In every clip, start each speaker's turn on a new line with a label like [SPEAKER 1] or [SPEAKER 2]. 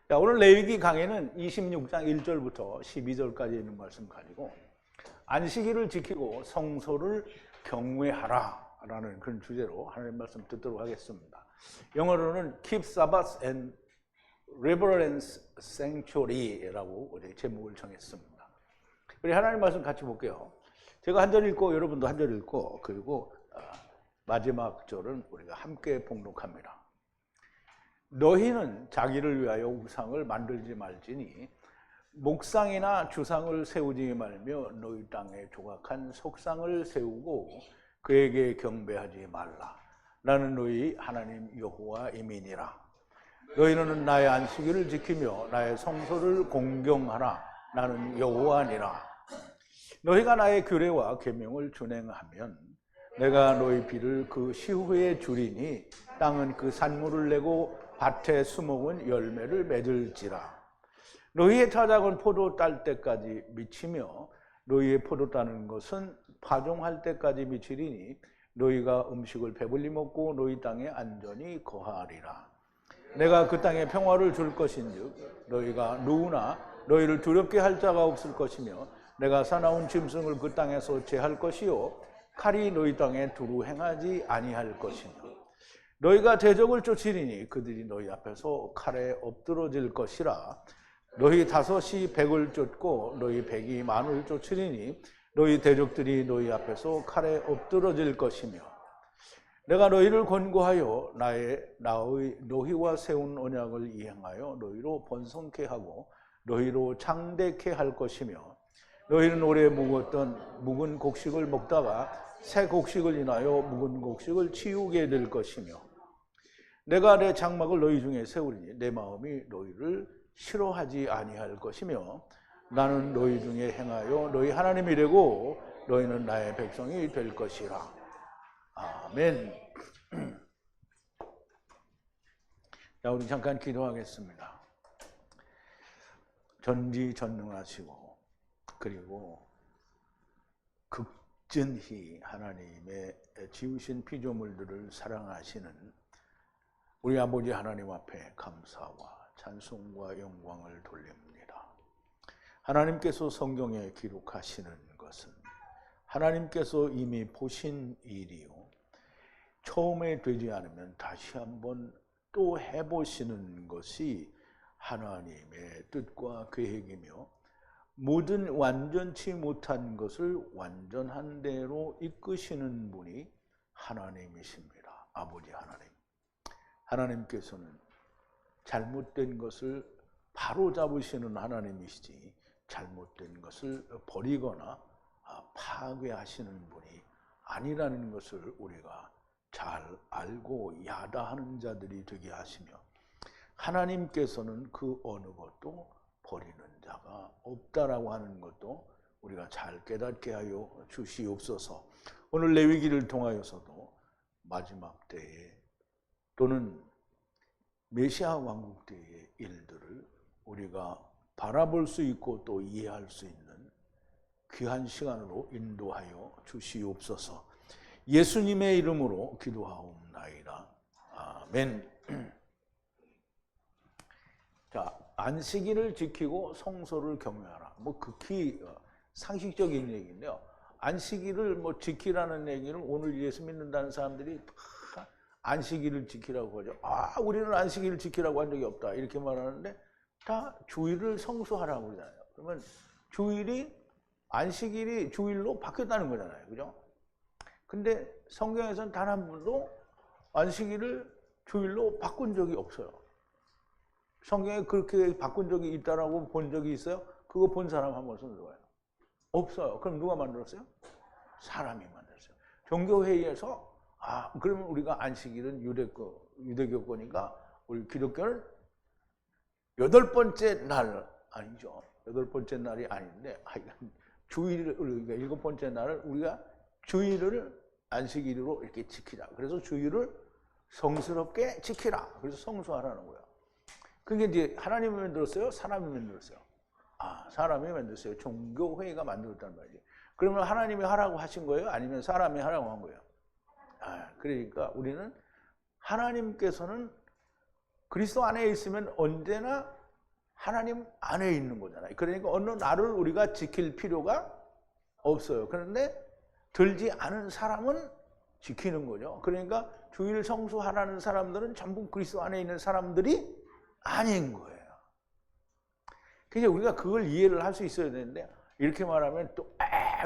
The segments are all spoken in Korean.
[SPEAKER 1] 자, 오늘 레위기 강의는 26장 1절부터 12절까지 있는 말씀 가지고 안식일을 지키고 성소를 경외하라 라는 그런 주제로 하나님 말씀 듣도록 하겠습니다. 영어로는 Keep Sabbath and Reverence Sanctuary라고 우리 제목을 정했습니다. 우리 하나님 말씀 같이 볼게요. 제가 한 절 읽고 여러분도 한 절 읽고 그리고 마지막 절은 우리가 함께 봉독합니다. 너희는 자기를 위하여 우상을 만들지 말지니 목상이나 주상을 세우지 말며 너희 땅에 조각한 속상을 세우고 그에게 경배하지 말라. 나는 너희 하나님 여호와임이니라. 너희는 나의 안식일을 지키며 나의 성소를 공경하라. 나는 여호와니라. 너희가 나의 규례와 계명을 준행하면 내가 너희 비를 그 시후에 주리니 땅은 그 산물을 내고 밭의 수목은 열매를 맺을지라. 너희의 타작은 포도 딸 때까지 미치며 너희의 포도 따는 것은 파종할 때까지 미치리니 너희가 음식을 배불리 먹고 너희 땅에 안전히 거하리라. 내가 그 땅에 평화를 줄 것인즉 너희가 누구나 너희를 두렵게 할 자가 없을 것이며 내가 사나운 짐승을 그 땅에서 제할 것이요 칼이 너희 땅에 두루 행하지 아니할 것이며 너희가 대적을 쫓으리니 그들이 너희 앞에서 칼에 엎드러질 것이라. 너희 다섯이 백을 쫓고 너희 백이 만을 쫓으리니 너희 대적들이 너희 앞에서 칼에 엎드러질 것이며 내가 너희를 권고하여 나의 너희와 세운 언약을 이행하여 너희로 번성케 하고 너희로 창대케 할 것이며 너희는 오래 묵은 곡식을 먹다가 새 곡식을 인하여 묵은 곡식을 치우게 될 것이며 내가 내 장막을 너희 중에 세우리니 내 마음이 너희를 싫어하지 아니할 것이며 나는 너희 중에 행하여 너희 하나님이 되고 너희는 나의 백성이 될 것이라. 아멘. 자, 우리 잠깐 기도하겠습니다. 전지전능하시고 그리고 극진히 하나님의 지으신 피조물들을 사랑하시는 우리 아버지 하나님 앞에 감사와 찬송과 영광을 돌립니다. 하나님께서 성경에 기록하시는 것은 하나님께서 이미 보신 일이요 처음에 되지 않으면 다시 한번 또 해보시는 것이 하나님의 뜻과 계획이며 모든 완전치 못한 것을 완전한 대로 이끄시는 분이 하나님이십니다. 아버지 하나님. 하나님께서는 잘못된 것을 바로 잡으시는 하나님이시지 잘못된 것을 버리거나 파괴하시는 분이 아니라는 것을 우리가 잘 알고 야다하는 자들이 되게 하시며 하나님께서는 그 어느 것도 버리는 자가 없다라고 하는 것도 우리가 잘 깨닫게 하여 주시옵소서. 오늘 레위기를 통하여서도 마지막 때에 또는 메시아 왕국 때의 일들을 우리가 바라볼 수 있고 또 이해할 수 있는 귀한 시간으로 인도하여 주시옵소서. 예수님의 이름으로 기도하옵나이다. 아멘. 자, 안식일을 지키고 성소를 경외하라. 극히 상식적인 얘기인데요. 안식일을 지키라는 얘기를 오늘 예수 믿는다는 사람들이 안식일을 지키라고 하죠. 우리는 안식일을 지키라고 한 적이 없다. 이렇게 말하는데 다 주일을 성수하라고 그러잖아요. 그러면 안식일이 주일로 바뀌었다는 거잖아요. 그죠? 근데 성경에서는 단 한 번도 안식일을 주일로 바꾼 적이 없어요. 성경에 그렇게 바꾼 적이 있다라고 본 적이 있어요? 그거 본 사람 한번 손 들어봐요. 없어요. 그럼 누가 만들었어요? 사람이 만들었어요. 종교회의에서 그러면 우리가 안식일은 유대교 거니까 우리 기독교는 8번째 날 아니죠. 8번째 날이 아닌데 주일을 우리가 7번째 날을 우리가 주일을 안식일로 이렇게 지키자. 그래서 주일을 성스럽게 지키라. 그래서 성수하라는 거예요. 그게 이제 하나님이 만들었어요? 사람이 만들었어요? 사람이 만들었어요. 종교회의가 만들었단 말이에요. 그러면 하나님이 하라고 하신 거예요? 아니면 사람이 하라고 한 거예요? 그러니까 우리는 하나님께서는 그리스도 안에 있으면 언제나 하나님 안에 있는 거잖아요. 그러니까 어느 날을 우리가 지킬 필요가 없어요. 그런데 들지 않은 사람은 지키는 거죠. 그러니까 주일 성수하라는 사람들은 전부 그리스도 안에 있는 사람들이 아닌 거예요. 그래서 우리가 그걸 이해를 할 수 있어야 되는데 이렇게 말하면 또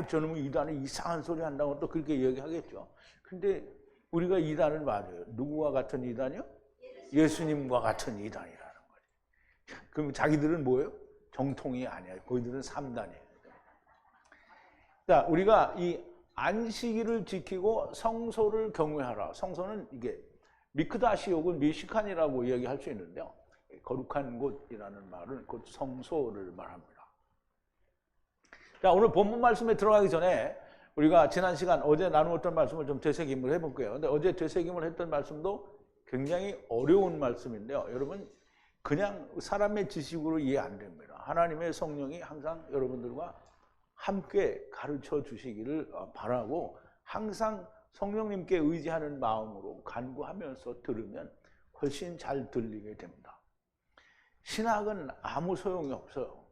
[SPEAKER 1] 저놈은 이단이 이상한 소리 한다고 또 그렇게 이야기하겠죠. 근데 우리가 이단을 맞아요. 누구와 같은 이단이요? 예수님과 같은 이단이라는 거죠. 그럼 자기들은 뭐예요? 정통이 아니에요. 거기들은 3단이에요. 자, 우리가 이 안식일을 지키고 성소를 경외하라. 성소는 이게 미크다시 혹은 미시칸이라고 이야기할 수 있는데요. 거룩한 곳이라는 말은 곧 성소를 말합니다. 자, 오늘 본문 말씀에 들어가기 전에 우리가 지난 시간 어제 나누었던 말씀을 좀 되새김을 해볼게요. 근데 어제 되새김을 했던 말씀도 굉장히 어려운 말씀인데요. 여러분, 그냥 사람의 지식으로 이해 안 됩니다. 하나님의 성령이 항상 여러분들과 함께 가르쳐 주시기를 바라고 항상 성령님께 의지하는 마음으로 간구하면서 들으면 훨씬 잘 들리게 됩니다. 신학은 아무 소용이 없어요.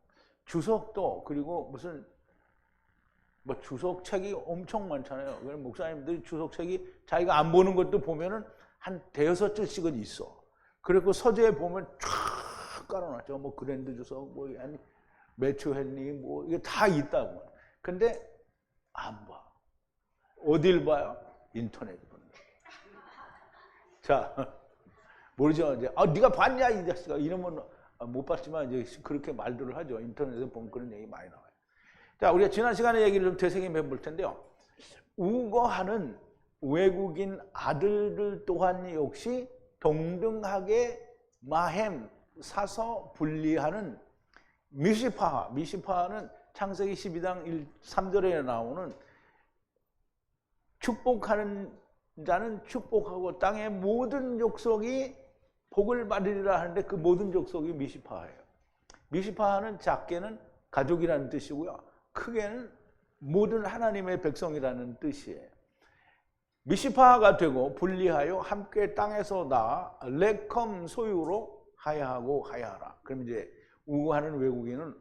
[SPEAKER 1] 주석도 그리고 무슨 뭐 주석책이 엄청 많잖아요. 그래서 목사님들이 주석책이 자기가 안 보는 것도 보면은 한 대여섯 줄씩은 있어. 그리고 서재에 보면 쫙 깔아놨죠. 뭐 그랜드 주석, 뭐 아니 매튜 헨리, 뭐 이게 다 있다고. 근데 안 봐. 어딜 봐요? 인터넷 보는 거. 자, 모르죠. 이제 네가 봤냐 이 자식아 이러면 못 봤지만 이제 그렇게 말들을 하죠. 인터넷에 보면 그런 얘기 많이 나와요. 자, 우리가 지난 시간에 얘기를 좀 되새김해 볼 텐데요. 우거하는 외국인 아들들 또한 역시 동등하게 마햄 사서 분리하는 미시파는 창세기 12장 3절에 나오는 축복하는 자는 축복하고 땅의 모든 족속이 복을 받으리라 하는데 그 모든 족속이 미시파예요. 미시파는 작게는 가족이라는 뜻이고요. 크게는 모든 하나님의 백성이라는 뜻이에요. 미시파가 되고 분리하여 함께 땅에서 나 레컴 소유로 하야하고 하야하라. 그럼 이제 우고하는 외국인은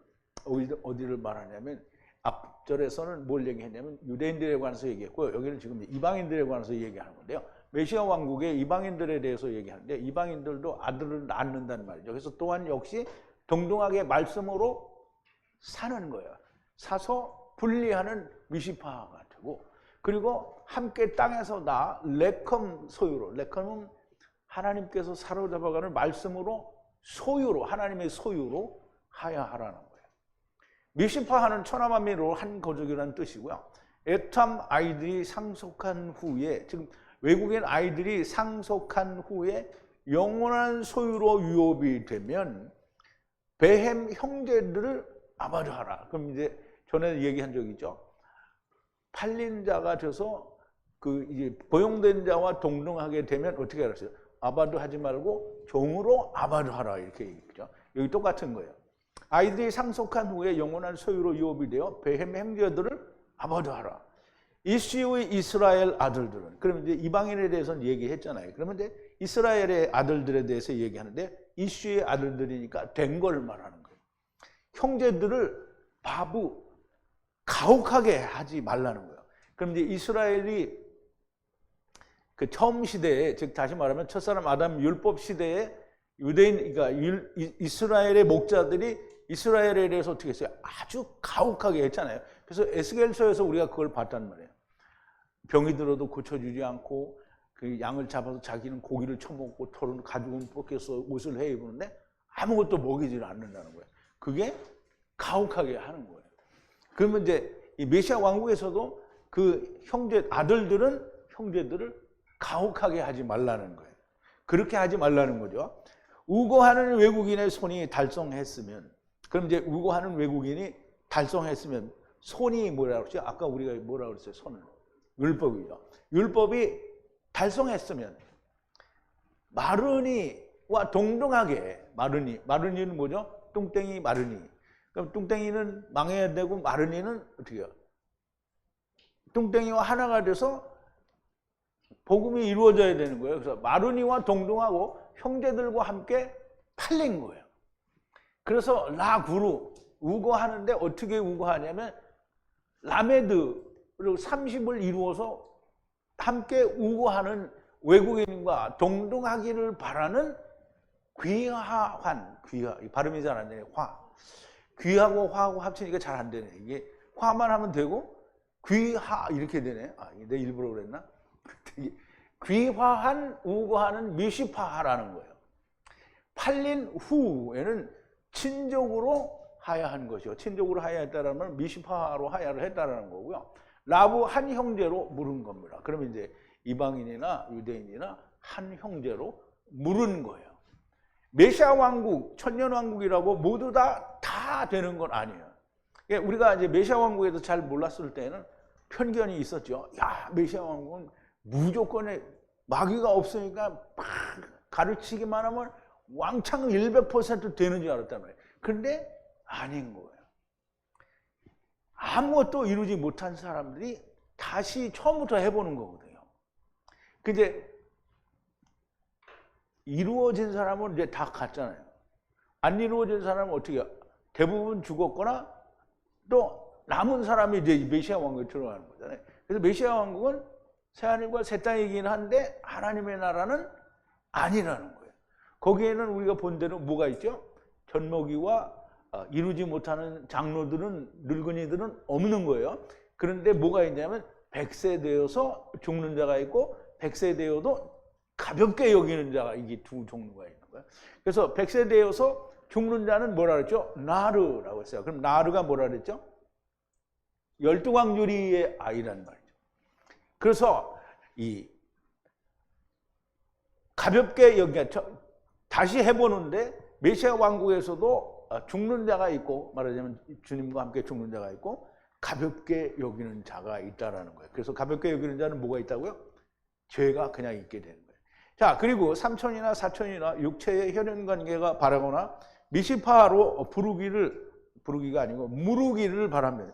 [SPEAKER 1] 어디를 말하냐면 앞절에서는 뭘 얘기했냐면 유대인들에 관해서 얘기했고요. 여기는 지금 이방인들에 관해서 얘기하는 건데요. 메시아 왕국의 이방인들에 대해서 얘기하는데 이방인들도 아들을 낳는다는 말이죠. 그래서 또한 역시 동등하게 말씀으로 사는 거예요. 사서 분리하는 미시파가 되고 그리고 함께 땅에서 나 레컴 소유로 레컴은 하나님께서 사로잡아가는 말씀으로 소유로 하나님의 소유로 하야하라는 거예요. 미시파하는 천하만민으로 한 거족이라는 뜻이고요. 에탐 아이들이 상속한 후에 지금 외국인 아이들이 상속한 후에 영원한 소유로 유업이 되면 베햄 형제들을 아바드하라. 그럼 이제 전에 얘기한 적이 있죠. 팔린 자가 돼서 그 이제 보용된 자와 동등하게 되면 어떻게 알았어요? 아바드 하지 말고 종으로 아바드 하라 이렇게 얘기했죠. 여기 똑같은 거예요. 아이들이 상속한 후에 영원한 소유로 유업이 되어 베햄 형제들을 아바드 하라. 이슈의 이스라엘 아들들은 그러면 이제 이방인에 대해서는 얘기했잖아요. 그러면 이제 이스라엘의 아들들에 대해서 얘기하는데 이슈의 아들들이니까 된 걸 말하는 거예요. 형제들을 바보 가혹하게 하지 말라는 거예요. 그럼 이제 이스라엘이 그 처음 시대에 즉 다시 말하면 첫사람 아담 율법 시대에 유대인 그러니까 이스라엘의 목자들이 이스라엘에 대해서 어떻게 했어요? 아주 가혹하게 했잖아요. 그래서 에스겔서에서 우리가 그걸 봤단 말이에요. 병이 들어도 고쳐주지 않고 그 양을 잡아서 자기는 고기를 처먹고 털은 가죽은 벗겨서 옷을 해 입는데 아무것도 먹이질 않는다는 거예요. 그게 가혹하게 하는 거예요. 그러면 이제 이 메시아 왕국에서도 그 아들들은 형제들을 가혹하게 하지 말라는 거예요. 그렇게 하지 말라는 거죠. 우고하는 외국인의 손이 달성했으면 그럼 이제 우고하는 외국인이 달성했으면 손이 뭐라고 그랬죠? 아까 우리가 뭐라고 그랬어요? 손은 율법이죠. 율법이 달성했으면 마르니와 동등하게 마르니는 뭐죠? 뚱땡이 마르니. 그럼 뚱땡이는 망해야 되고 마르니는 어떻게 해요? 뚱땡이와 하나가 돼서 복음이 이루어져야 되는 거예요. 그래서 마르니와 동등하고 형제들과 함께 팔린 거예요. 그래서 라구루 우거하는데 어떻게 우거하냐면 라메드를 30을 이루어서 함께 우거하는 외국인과 동등하기를 바라는 귀하환, 귀하, 발음이 잘 안 되네. 귀하고 화하고 합치니까 잘 안 되네. 이게 화만 하면 되고 귀하 이렇게 되네. 내 일부러 그랬나? 귀화한 우거하는 미시파하라는 거예요. 팔린 후에는 친족으로 하야한 것이요. 친족으로 하야했다라면 미시파로 하야를 했다라는 거고요. 라부 한 형제로 물은 겁니다. 그러면 이제 이방인이나 유대인이나 한 형제로 물은 거예요. 메시아 왕국, 천년 왕국이라고 모두 다 되는 건 아니에요. 우리가 이제 메시아 왕국에서 잘 몰랐을 때는 편견이 있었죠. 야, 메시아 왕국은 무조건에 마귀가 없으니까 막 가르치기만 하면 왕창 100% 되는 줄 알았단 말이에요. 그런데 아닌 거예요. 아무것도 이루지 못한 사람들이 다시 처음부터 해보는 거거든요. 근데 이루어진 사람은 이제 다 갔잖아요. 안 이루어진 사람은 어떻게 해요? 대부분 죽었거나 또 남은 사람이 이제 메시아 왕국에 들어가는 거잖아요. 그래서 메시아 왕국은 새하늘과 새 땅이긴 한데 하나님의 나라는 아니라는 거예요. 거기에는 우리가 본 대로 뭐가 있죠? 젖먹이와 이루지 못하는 장로들은, 늙은이들은 없는 거예요. 그런데 뭐가 있냐면 100세 되어서 죽는 자가 있고 100세 되어도 가볍게 여기는 자가, 이게 두 종류가 있는 거예요. 그래서 100세 되어서 죽는 자는 뭐라 그랬죠? 나르라고 했어요. 그럼 나르가 뭐라 그랬죠? 12광주리의 아이란 말이죠. 그래서 이 가볍게 다시 해보는데 메시아 왕국에서도 죽는 자가 있고, 말하자면 주님과 함께 죽는 자가 있고 가볍게 여기는 자가 있다라는 거예요. 그래서 가볍게 여기는 자는 뭐가 있다고요? 죄가 그냥 있게 되는 거예요. 자, 그리고 삼촌이나 사촌이나 육체의 혈연관계가 바라거나 미시파로 부르기가 아니고 무르기를 바랍니다.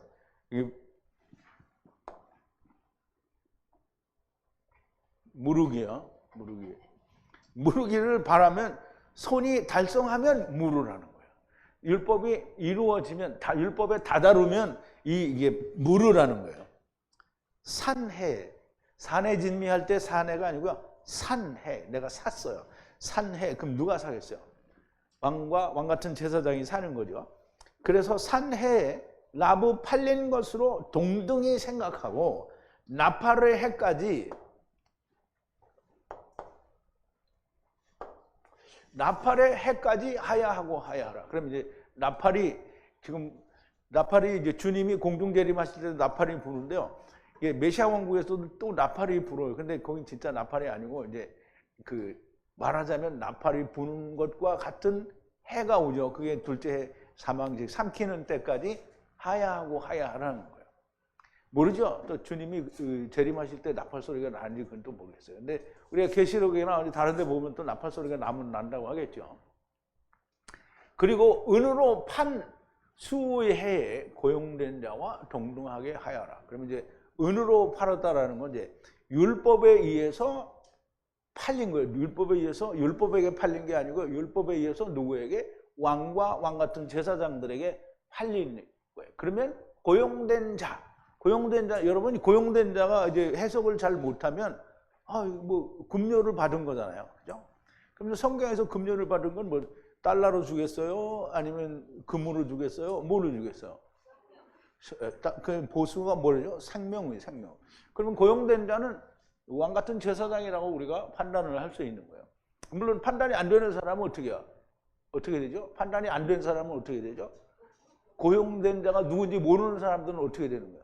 [SPEAKER 1] 무르기요. 무르기를 바라면 손이 달성하면 무르라는 거예요. 율법이 이루어지면, 율법에 다다르면 이게 무르라는 거예요. 산해 진미할 때 산해가 아니고요. 산해, 내가 샀어요. 산해, 그럼 누가 사겠어요? 왕 같은 제사장이 사는 거죠. 그래서 산해에 라부 팔린 것으로 동등히 생각하고 나팔의 해까지 하야하고 하야하라. 그럼 이제 나팔이 이제 주님이 공중 재림하실 때도 나팔이 부는데요. 이게 메시아 왕국에서도 또 나팔이 불어요. 근데 거긴 진짜 나팔이 아니고 이제 말하자면 나팔이 부는 것과 같은 해가 오죠. 그게 둘째 해 사망직 삼키는 때까지 하야하고 하야하라는 거예요. 모르죠. 또 주님이 재림하실 때 나팔 소리가 나는지 그건 또 모르겠어요. 근데 우리가 계시록이나 어디 다른 데 보면 또 나팔 소리가 난다고 하겠죠. 그리고 은으로 판 수의 해에 고용된 자와 동등하게 하야라. 그러면 이제 은으로 팔았다라는 건 이제 율법에 의해서 팔린 거예요. 율법에게 팔린 게 아니고 율법에 의해서 누구에게? 왕과 왕 같은 제사장들에게 팔린 거예요. 그러면 고용된 자, 여러분이 고용된 자가 이제 해석을 잘 못하면 금료를 받은 거잖아요. 그죠? 그럼 성경에서 금료를 받은 건 뭐 달러로 주겠어요? 아니면 금으로 주겠어요? 뭐로 주겠어요? 그 보수가 뭐죠? 생명. 그러면 고용된 자는 왕 같은 제사장이라고 우리가 판단을 할 수 있는 거예요. 물론 판단이 안 되는 사람은 어떻게 되죠? 판단이 안 된 사람은 어떻게 되죠? 고용된 자가 누군지 모르는 사람들은 어떻게 되는 거예요?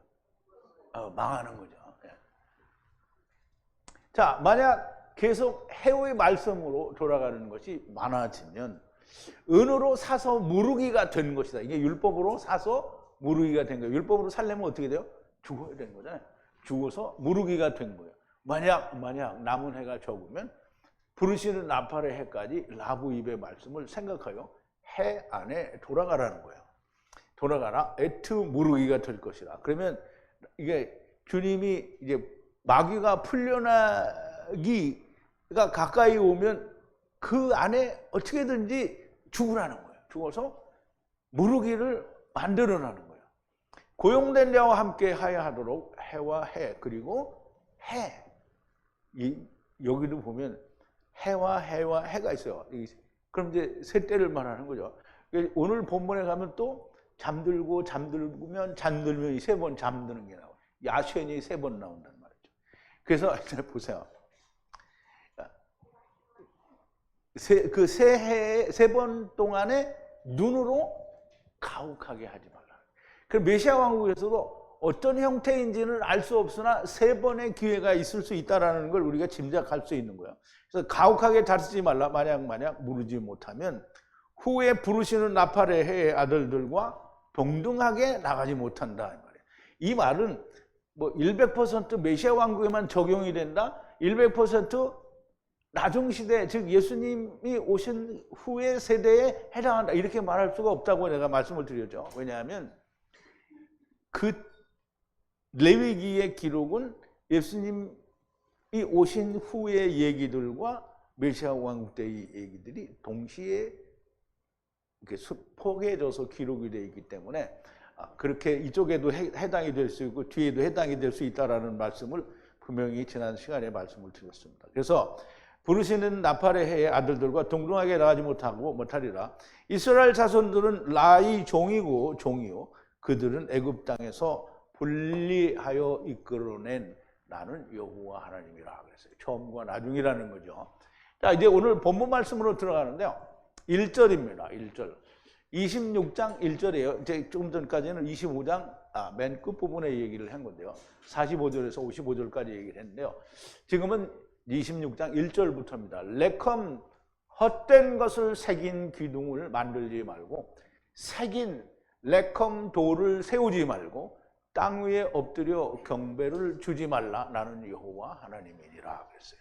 [SPEAKER 1] 망하는 거죠. 자, 만약 계속 해오의 말씀으로 돌아가는 것이 많아지면 은으로 사서 무르기가 된 것이다. 이게 율법으로 사서 무르기가 된 거예요. 율법으로 살려면 어떻게 돼요? 죽어야 되는 거잖아요. 죽어서 무르기가 된 거예요. 만약 남은 해가 적으면 부르시는 나팔의 해까지 라부 입의 말씀을 생각하여 해 안에 돌아가라는 거예요. 돌아가라. 에트 무르기가 될 것이라. 그러면 이게 주님이 이제 마귀가 풀려나기가 가까이 오면 그 안에 어떻게든지 죽으라는 거예요. 죽어서 무르기를 만들어내는 거예요. 고용된 자와 함께 하야하도록 해와 해, 그리고 해. 여기도 보면 해와 해가 있어요. 그럼 이제 세 때를 말하는 거죠. 오늘 본문에 가면 또 잠들면 잠들면이 세 번 잠드는 게 나와요. 야쉔이 세 번 나온다는 말이죠. 그래서 보세요. 세 번 동안에 눈으로 가혹하게 하지 말라. 그럼 메시아 왕국에서도 어떤 형태인지는 알 수 없으나 세 번의 기회가 있을 수 있다는 걸 우리가 짐작할 수 있는 거예요. 그래서 가혹하게 다스리지 말라. 만약 무르지 못하면 후에 부르시는 나팔의 해의 아들들과 동등하게 나가지 못한다. 이 말은 뭐 100% 메시아 왕국에만 적용이 된다. 100% 나중 시대, 즉 예수님이 오신 후의 세대에 해당한다. 이렇게 말할 수가 없다고 내가 말씀을 드렸죠. 왜냐하면 그 레위기의 기록은 예수님이 오신 후의 얘기들과 메시아 왕국 때의 얘기들이 동시에 이렇게 포개져서 기록이 되어 있기 때문에 그렇게 이쪽에도 해당이 될 수 있고 뒤에도 해당이 될 수 있다라는 말씀을 분명히 지난 시간에 말씀을 드렸습니다. 그래서 부르시는 나팔의 해의 아들들과 동등하게 나가지 못하리라. 이스라엘 자손들은 라의 종이요 그들은 애굽 땅에서 분리하여 이끌어낸 나는 여호와 하나님이라 그랬어요. 처음과 나중이라는 거죠. 자, 이제 오늘 본문 말씀으로 들어가는데요. 1절입니다. 1절. 26장 1절이에요. 이제 조금 전까지는 25장 맨 끝부분에 얘기를 한 건데요. 45절에서 55절까지 얘기를 했는데요. 지금은 26장 1절부터입니다. 레컴 헛된 것을 새긴 기둥을 만들지 말고 새긴 레컴 돌을 세우지 말고 땅 위에 엎드려 경배를 주지 말라. 나는 여호와 하나님이니라 그랬어요.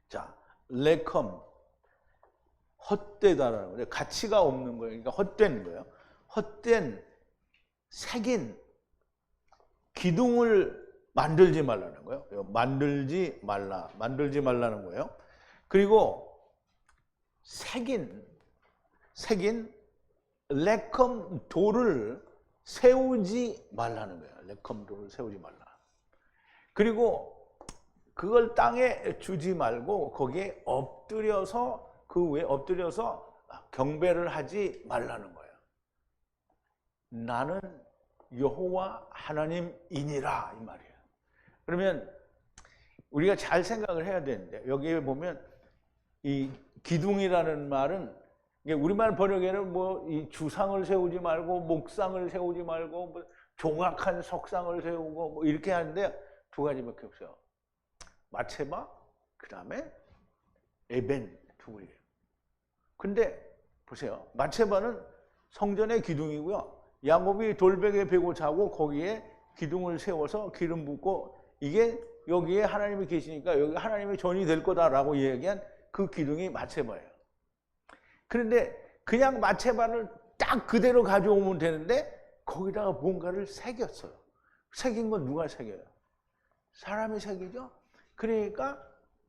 [SPEAKER 1] 자, 레컴 헛되다라는 거예요. 가치가 없는 거예요. 그러니까 헛된 거예요. 헛된 새긴 기둥을 만들지 말라는 거예요. 만들지 말라는 거예요. 그리고 새긴 레컴 돌을 세우지 말라는 거예요. 레컴 돌을 세우지 말라. 그리고 그걸 땅에 주지 말고 거기에 엎드려서 그 위에 엎드려서 경배를 하지 말라는 거예요. 나는 여호와 하나님이니라 이 말이에요. 그러면 우리가 잘 생각을 해야 되는데 여기에 보면 이 기둥이라는 말은 우리말 번역에는 뭐 이 주상을 세우지 말고 목상을 세우지 말고 뭐 종악한 석상을 세우고 뭐 이렇게 하는데 두 가지밖에 없어요. 마체바 그다음에 에벤 두 개예요. 근데 보세요. 마체바는 성전의 기둥이고요. 야곱이 돌베개 베고 자고 거기에 기둥을 세워서 기름 붓고 이게 여기에 하나님이 계시니까 여기 하나님의 전이 될 거다라고 얘기한 그 기둥이 마체바예요. 그런데 그냥 마체바를 딱 그대로 가져오면 되는데 거기다가 뭔가를 새겼어요. 새긴 건 누가 새겨요? 사람이 새기죠? 그러니까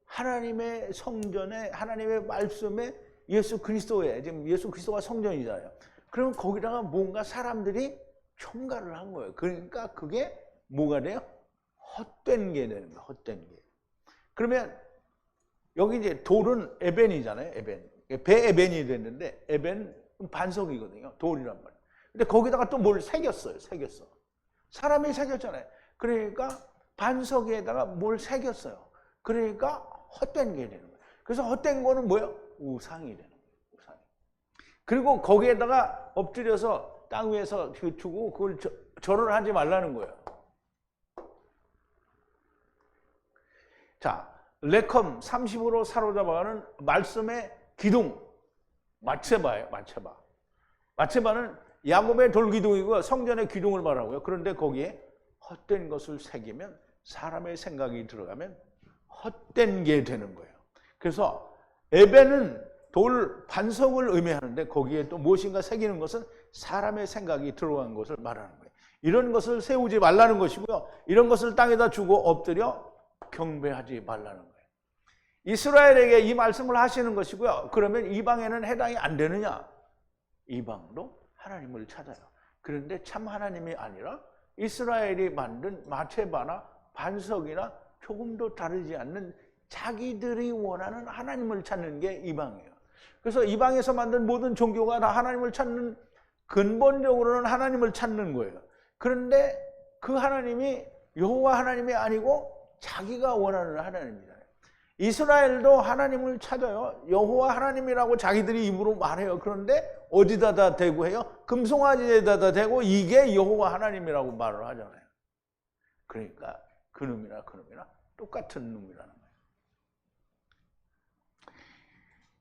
[SPEAKER 1] 하나님의 성전에 하나님의 말씀에 예수 그리스도에 지금 예수 그리스도가 성전이잖아요. 그러면 거기다가 뭔가 사람들이 첨가를 한 거예요. 그러니까 그게 뭐가 돼요? 헛된 게 되는 거예요. 헛된 게. 그러면 여기 이제 돌은 에벤이잖아요. 에벤. 배 에벤이 됐는데 에벤 반석이거든요. 돌이란 말이에요. 근데 거기다가 또 뭘 새겼어요. 새겼어. 사람이 새겼잖아요. 그러니까 반석에다가 뭘 새겼어요. 그러니까 헛된 게 되는 거예요. 그래서 헛된 거는 뭐예요? 우상이 되는 거예요. 우상이. 그리고 거기에다가 엎드려서 땅 위에서 두고 그걸 절을 하지 말라는 거예요. 자, 레컴 30으로 사로잡아가는 말씀의 기둥 마체바예요. 마체바. 마체바는 야곱의 돌기둥이고 성전의 기둥을 말하고요. 그런데 거기에 헛된 것을 새기면 사람의 생각이 들어가면 헛된 게 되는 거예요. 그래서 에벤은 돌 반석을 의미하는데 거기에 또 무엇인가 새기는 것은 사람의 생각이 들어간 것을 말하는 거예요. 이런 것을 세우지 말라는 것이고요. 이런 것을 땅에다 주고 엎드려 경배하지 말라는 거예요. 이스라엘에게 이 말씀을 하시는 것이고요. 그러면 이방에는 해당이 안 되느냐? 이방도 하나님을 찾아요. 그런데 참 하나님이 아니라 이스라엘이 만든 마체바나 반석이나 조금도 다르지 않는 자기들이 원하는 하나님을 찾는 게 이방이에요. 그래서 이방에서 만든 모든 종교가 다 하나님을 찾는, 근본적으로는 하나님을 찾는 거예요. 그런데 그 하나님이 여호와 하나님이 아니고 자기가 원하는 하나님이잖아요. 이스라엘도 하나님을 찾아요. 여호와 하나님이라고 자기들이 입으로 말해요. 그런데 어디다다 대고 해요? 금송아지에다가 대고 이게 여호와 하나님이라고 말을 하잖아요. 그러니까 그놈이나 똑같은 놈이라는 거예요.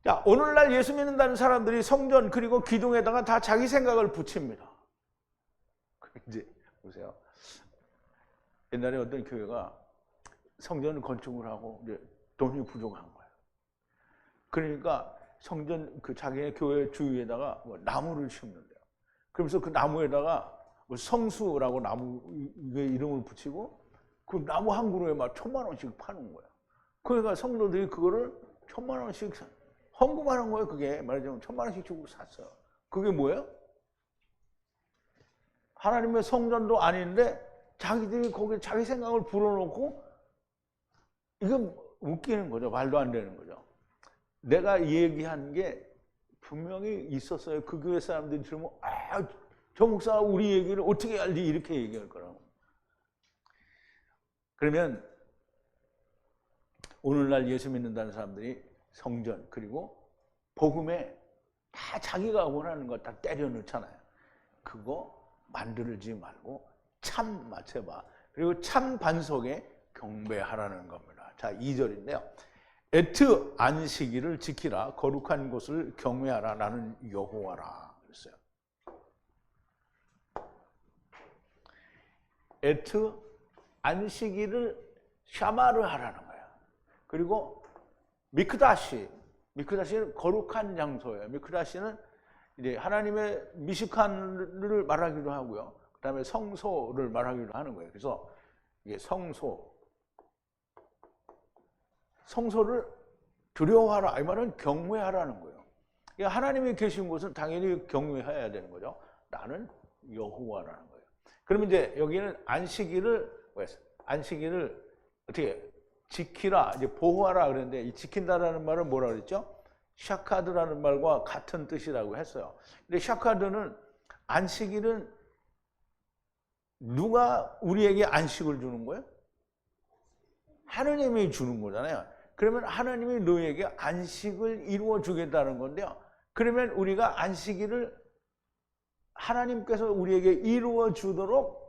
[SPEAKER 1] 자, 오늘날 예수 믿는다는 사람들이 성전 그리고 기둥에다가 다 자기 생각을 붙입니다. 이제 보세요. 옛날에 어떤 교회가 성전 건축을 하고 이제 돈이 부족한 거예요. 그러니까 성전 그 자기네 교회 주위에다가 뭐 나무를 심는데요. 그러면서 그 나무에다가 뭐 성수라고 나무 이름을 붙이고 그 나무 한 그루에 막 1,000만 원씩 파는 거예요. 그러니까 성도들이 그거를 1,000만 원씩 헌금하는 거예요. 그게 말하자면 1,000만 원씩 주고 샀어요. 그게 뭐예요? 하나님의 성전도 아닌데 자기들이 거기에 자기 생각을 불어넣고, 이건 웃기는 거죠. 말도 안 되는 거죠. 내가 얘기한 게 분명히 있었어요. 그 교회 사람들이 들으면 저 목사가 우리 얘기를 어떻게 알지 이렇게 얘기할 거라고. 그러면 오늘날 예수 믿는다는 사람들이 성전 그리고 복음에 다 자기가 원하는 거 다 때려 넣잖아요. 그거 만들지 말고 참 마체바 그리고 참 반석에 경배하라는 겁니다. 자, 2절인데요. 에트 안식일을 지키라, 거룩한 곳을 경외하라, 나는 여호와라 그랬어요. 에트 안식일을 샤마를 하라는 거예요. 그리고 미크다시는 거룩한 장소예요. 미크다시는 이제 하나님의 미식한을 말하기도 하고요. 그다음에 성소를 말하기도 하는 거예요. 그래서 이게 성소를 두려워하라, 이 말은 경외하라는 거예요. 그러니까 하나님이 계신 곳은 당연히 경외해야 되는 거죠. 나는 여호와라는 거예요. 그러면 이제 여기는 안식일을 어떻게 지키라, 이제 보호하라 그랬는데, 이 지킨다라는 말은 뭐라 그랬죠? 샤카드라는 말과 같은 뜻이라고 했어요. 근데 샤카드는, 안식일은 누가 우리에게 안식을 주는 거예요? 하느님이 주는 거잖아요. 그러면 하나님이 너희에게 안식을 이루어 주겠다는 건데요. 그러면 우리가 안식일을 하나님께서 우리에게 이루어 주도록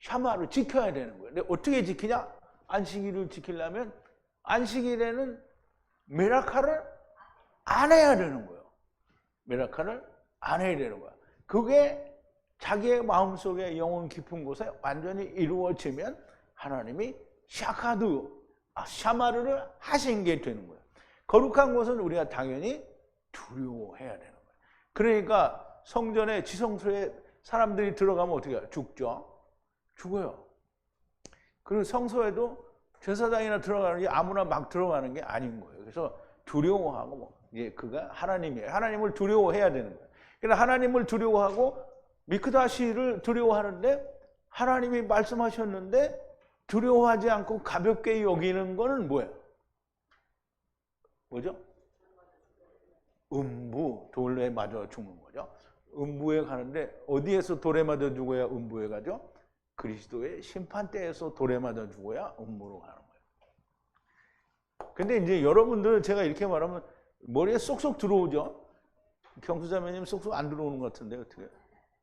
[SPEAKER 1] 샤마를 지켜야 되는 거예요. 근데 어떻게 지키냐? 안식일을 지키려면 안식일에는 메라카를 안 해야 되는 거예요. 메라카를 안 해야 되는 거야. 그게 자기의 마음속에 영혼 깊은 곳에 완전히 이루어지면 하나님이 샤마르를 하신 게 되는 거예요. 거룩한 곳은 우리가 당연히 두려워해야 되는 거예요. 그러니까 성전에, 지성소에 사람들이 들어가면 어떻게 해요? 죽어요. 그리고 성소에도 제사장이나 들어가는 게 아무나 막 들어가는 게 아닌 거예요. 그래서 두려워하고, 이제 그가 하나님이에요. 하나님을 두려워해야 되는 거예요. 그러니까 하나님을 두려워하고 미크다시를 두려워하는데, 하나님이 말씀하셨는데 두려워하지 않고 가볍게 여기는 거는 뭐예요? 뭐죠? 돌에 맞아 죽는 거죠. 음부에 가는데 어디에서 돌에 맞아 죽어야 음부에 가죠? 그리스도의 심판대에서 돌에 맞아 죽어야 음부로 가는 거예요. 근데 이제 여러분들, 제가 이렇게 말하면 머리에 쏙쏙 들어오죠? 경수자매님 쏙쏙 안 들어오는 것 같은데 어떻게?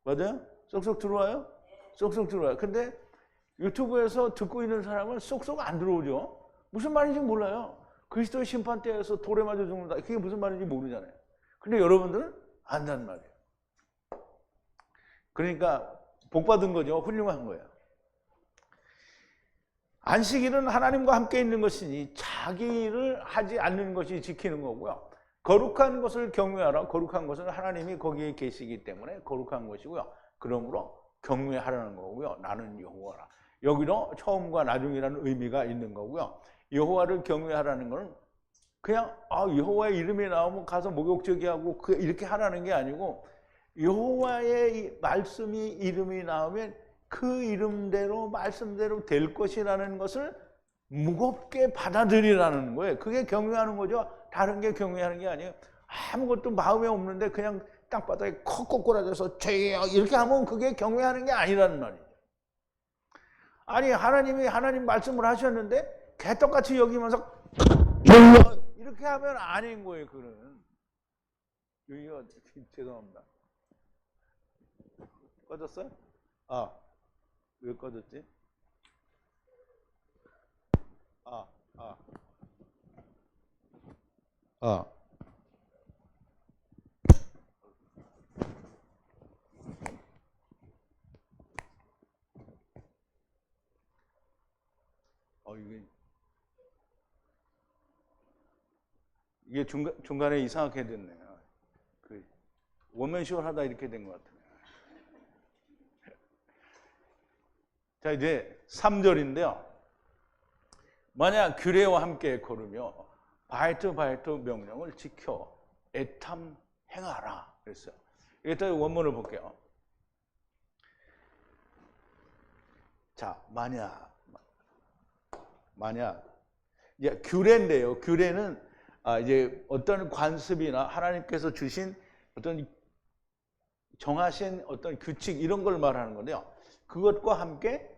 [SPEAKER 1] 맞아요? 쏙쏙 들어와요? 쏙쏙 들어와요. 근데 유튜브에서 듣고 있는 사람은 쏙쏙 안 들어오죠? 무슨 말인지 몰라요. 그리스도의 심판대에서 돌에 맞아 죽는다. 그게 무슨 말인지 모르잖아요. 근데 여러분들은 안다는 말이에요. 그러니까 복 받은 거죠. 훌륭한 거예요. 안식일은 하나님과 함께 있는 것이니 자기를 하지 않는 것이 지키는 거고요. 거룩한 것을 경외하라. 거룩한 것은 하나님이 거기에 계시기 때문에 거룩한 것이고요. 그러므로 경외하라는 거고요. 나는 여호와라. 여기도 처음과 나중이라는 의미가 있는 거고요. 여호와를 경외하라는 것은 그냥 여호와의 이름이 나오면 가서 목욕제기 하고 이렇게 하라는 게 아니고 여호와의 말씀이 이름이 나오면 그 이름대로 말씀대로 될 것이라는 것을 무겁게 받아들이라는 거예요. 그게 경외하는 거죠. 다른 게 경외하는 게 아니에요. 아무것도 마음에 없는데 그냥 땅바닥에 콕 꼬꾸라져서 죄야 이렇게 하면 그게 경외하는 게 아니라는 말이에요. 아니 하나님이 하나님 말씀을 하셨는데 개떡같이 여기면서 이렇게 하면 아닌 거예요. 그는 여기가 죄송합니다. 꺼졌어요? 왜 꺼졌지? 이게 중간에 이상하게 됐네요. 원맨쇼를 하다 이렇게 된 것 같아요. 자, 이제 3절인데요. 만약 규례와 함께 걸으며 바이트 명령을 지켜 애탐 행하라 그랬어요. 일단 원문을 볼게요. 자, 만약 이제 규례인데요. 규례는 이제 어떤 관습이나 하나님께서 주신 어떤 정하신 어떤 규칙 이런 걸 말하는 건데요. 그것과 함께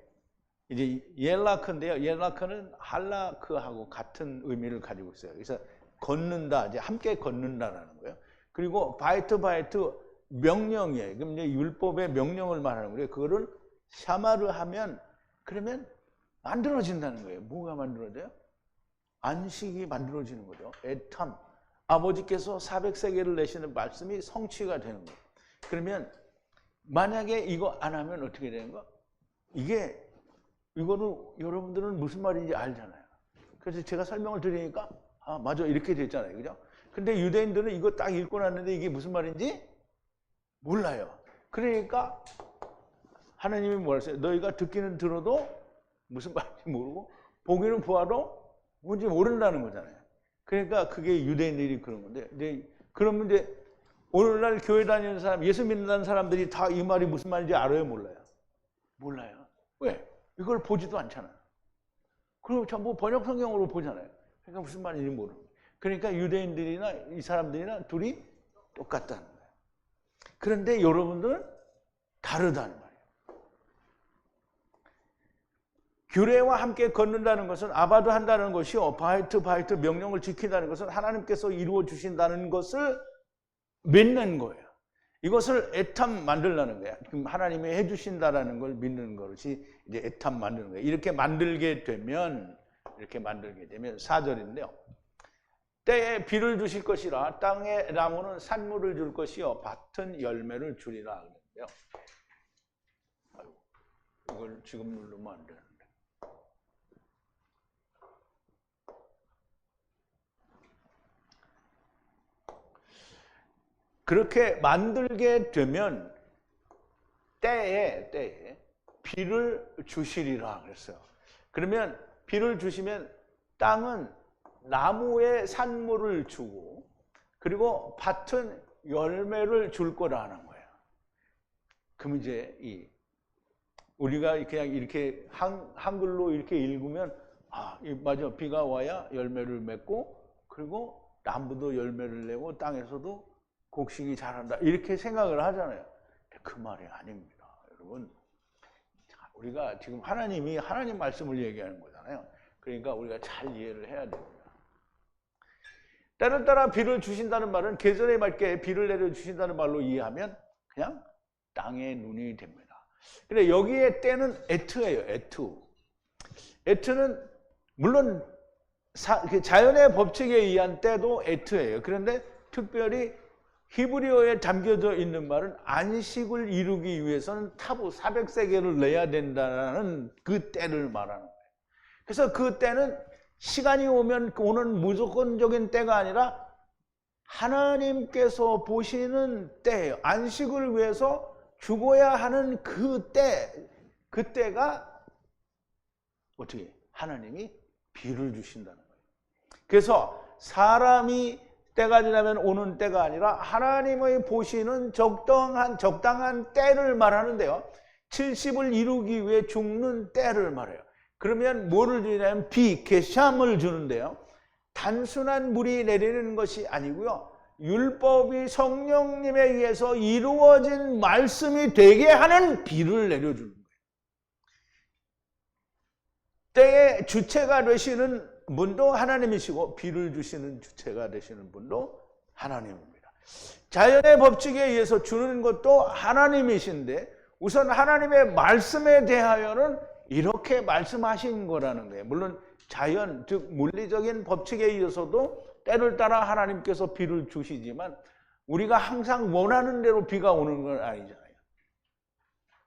[SPEAKER 1] 이제 옐라크인데요. 옐라크는 할라크하고 같은 의미를 가지고 있어요. 그래서 걷는다, 이제 함께 걷는다라는 거예요. 그리고 바이트 명령이에요. 그럼 이제 율법의 명령을 말하는 거예요. 그거를 샤마르 하면 그러면 만들어진다는 거예요. 뭐가 만들어져요? 안식이 만들어지는 거죠. 애탐. 아버지께서 400세겔을 내시는 말씀이 성취가 되는 거예요. 그러면 만약에 이거 안 하면 어떻게 되는 거? 이거는 여러분들은 무슨 말인지 알잖아요. 그래서 제가 설명을 드리니까 맞아 이렇게 됐잖아요. 그죠? 근데 유대인들은 이거 딱 읽고 났는데 이게 무슨 말인지 몰라요. 그러니까 하나님이 뭐라 했어요? 너희가 듣기는 들어도 무슨 말인지 모르고 보기는 보아도 뭔지 모른다는 거잖아요. 그러니까 그게 유대인들이 그런 건데 그러면 이제 오늘날 교회 다니는 사람, 예수 믿는 사람들이 다 이 말이 무슨 말인지 알아요? 몰라요? 몰라요. 왜? 이걸 보지도 않잖아요. 그리고 전부 번역 성경으로 보잖아요. 그러니까 무슨 말인지 모르는 거예요. 그러니까 유대인들이나 이 사람들이나 둘이 똑같다는 거예요. 그런데 여러분들은 다르다는 말이에요. 규례와 함께 걷는다는 것은 아바드 한다는 것이요. 바이트 명령을 지킨다는 것은 하나님께서 이루어 주신다는 것을 믿는 거예요. 이것을 애탐 만들라는 거야. 그럼 하나님이 해주신다라는 걸 믿는 것이 이제 애탐 만드는 거예요. 이렇게 만들게 되면 4절인데요. 때에 비를 주실 것이라 땅의 나무는 산물을 줄 것이요 밭은 열매를 주리라 그랬는데요. 이걸 지금 누르면 안 되는데. 그렇게 만들게 되면 때에 비를 주시리라 그랬어요. 그러면 비를 주시면 땅은 나무의 산물을 주고 그리고 밭은 열매를 줄 거라는 거예요. 그럼 이제 우리가 그냥 이렇게 한글로 이렇게 읽으면 맞아, 비가 와야 열매를 맺고 그리고 나무도 열매를 내고 땅에서도 곡식이 자란다 이렇게 생각을 하잖아요. 그 말이 아닙니다. 여러분, 우리가 지금 하나님이 하나님 말씀을 얘기하는 거잖아요. 그러니까 우리가 잘 이해를 해야 됩니다. 때를 따라 비를 주신다는 말은 계절에 맞게 비를 내려주신다는 말로 이해하면 그냥 땅의 눈이 됩니다. 근데 여기에 때는 에트예요. 에트는 물론 자연의 법칙에 의한 때도 에트예요. 그런데 특별히 히브리어에 담겨져 있는 말은 안식을 이루기 위해서는 타부 400세겔을 내야 된다는 그 때를 말하는 거예요. 그래서 그 때는 시간이 오면 오는 무조건적인 때가 아니라 하나님께서 보시는 때예요. 안식을 위해서 죽어야 하는 그때가 어떻게 하나님이 비를 주신다는 거예요. 그래서 사람이 때가 지나면 오는 때가 아니라 하나님의 보시는 적당한 때를 말하는데요. 70을 이루기 위해 죽는 때를 말해요. 그러면 뭐를 주냐면 게샴을 주는데요. 단순한 물이 내리는 것이 아니고요. 율법이 성령님에 의해서 이루어진 말씀이 되게 하는 비를 내려주는 거예요. 때의 주체가 되시는 분도 하나님이시고 비를 주시는 주체가 되시는 분도 하나님입니다. 자연의 법칙에 의해서 주는 것도 하나님이신데 우선 하나님의 말씀에 대하여는 이렇게 말씀하신 거라는 거예요. 물론 자연, 즉 물리적인 법칙에 의해서도 때를 따라 하나님께서 비를 주시지만 우리가 항상 원하는 대로 비가 오는 건 아니잖아요.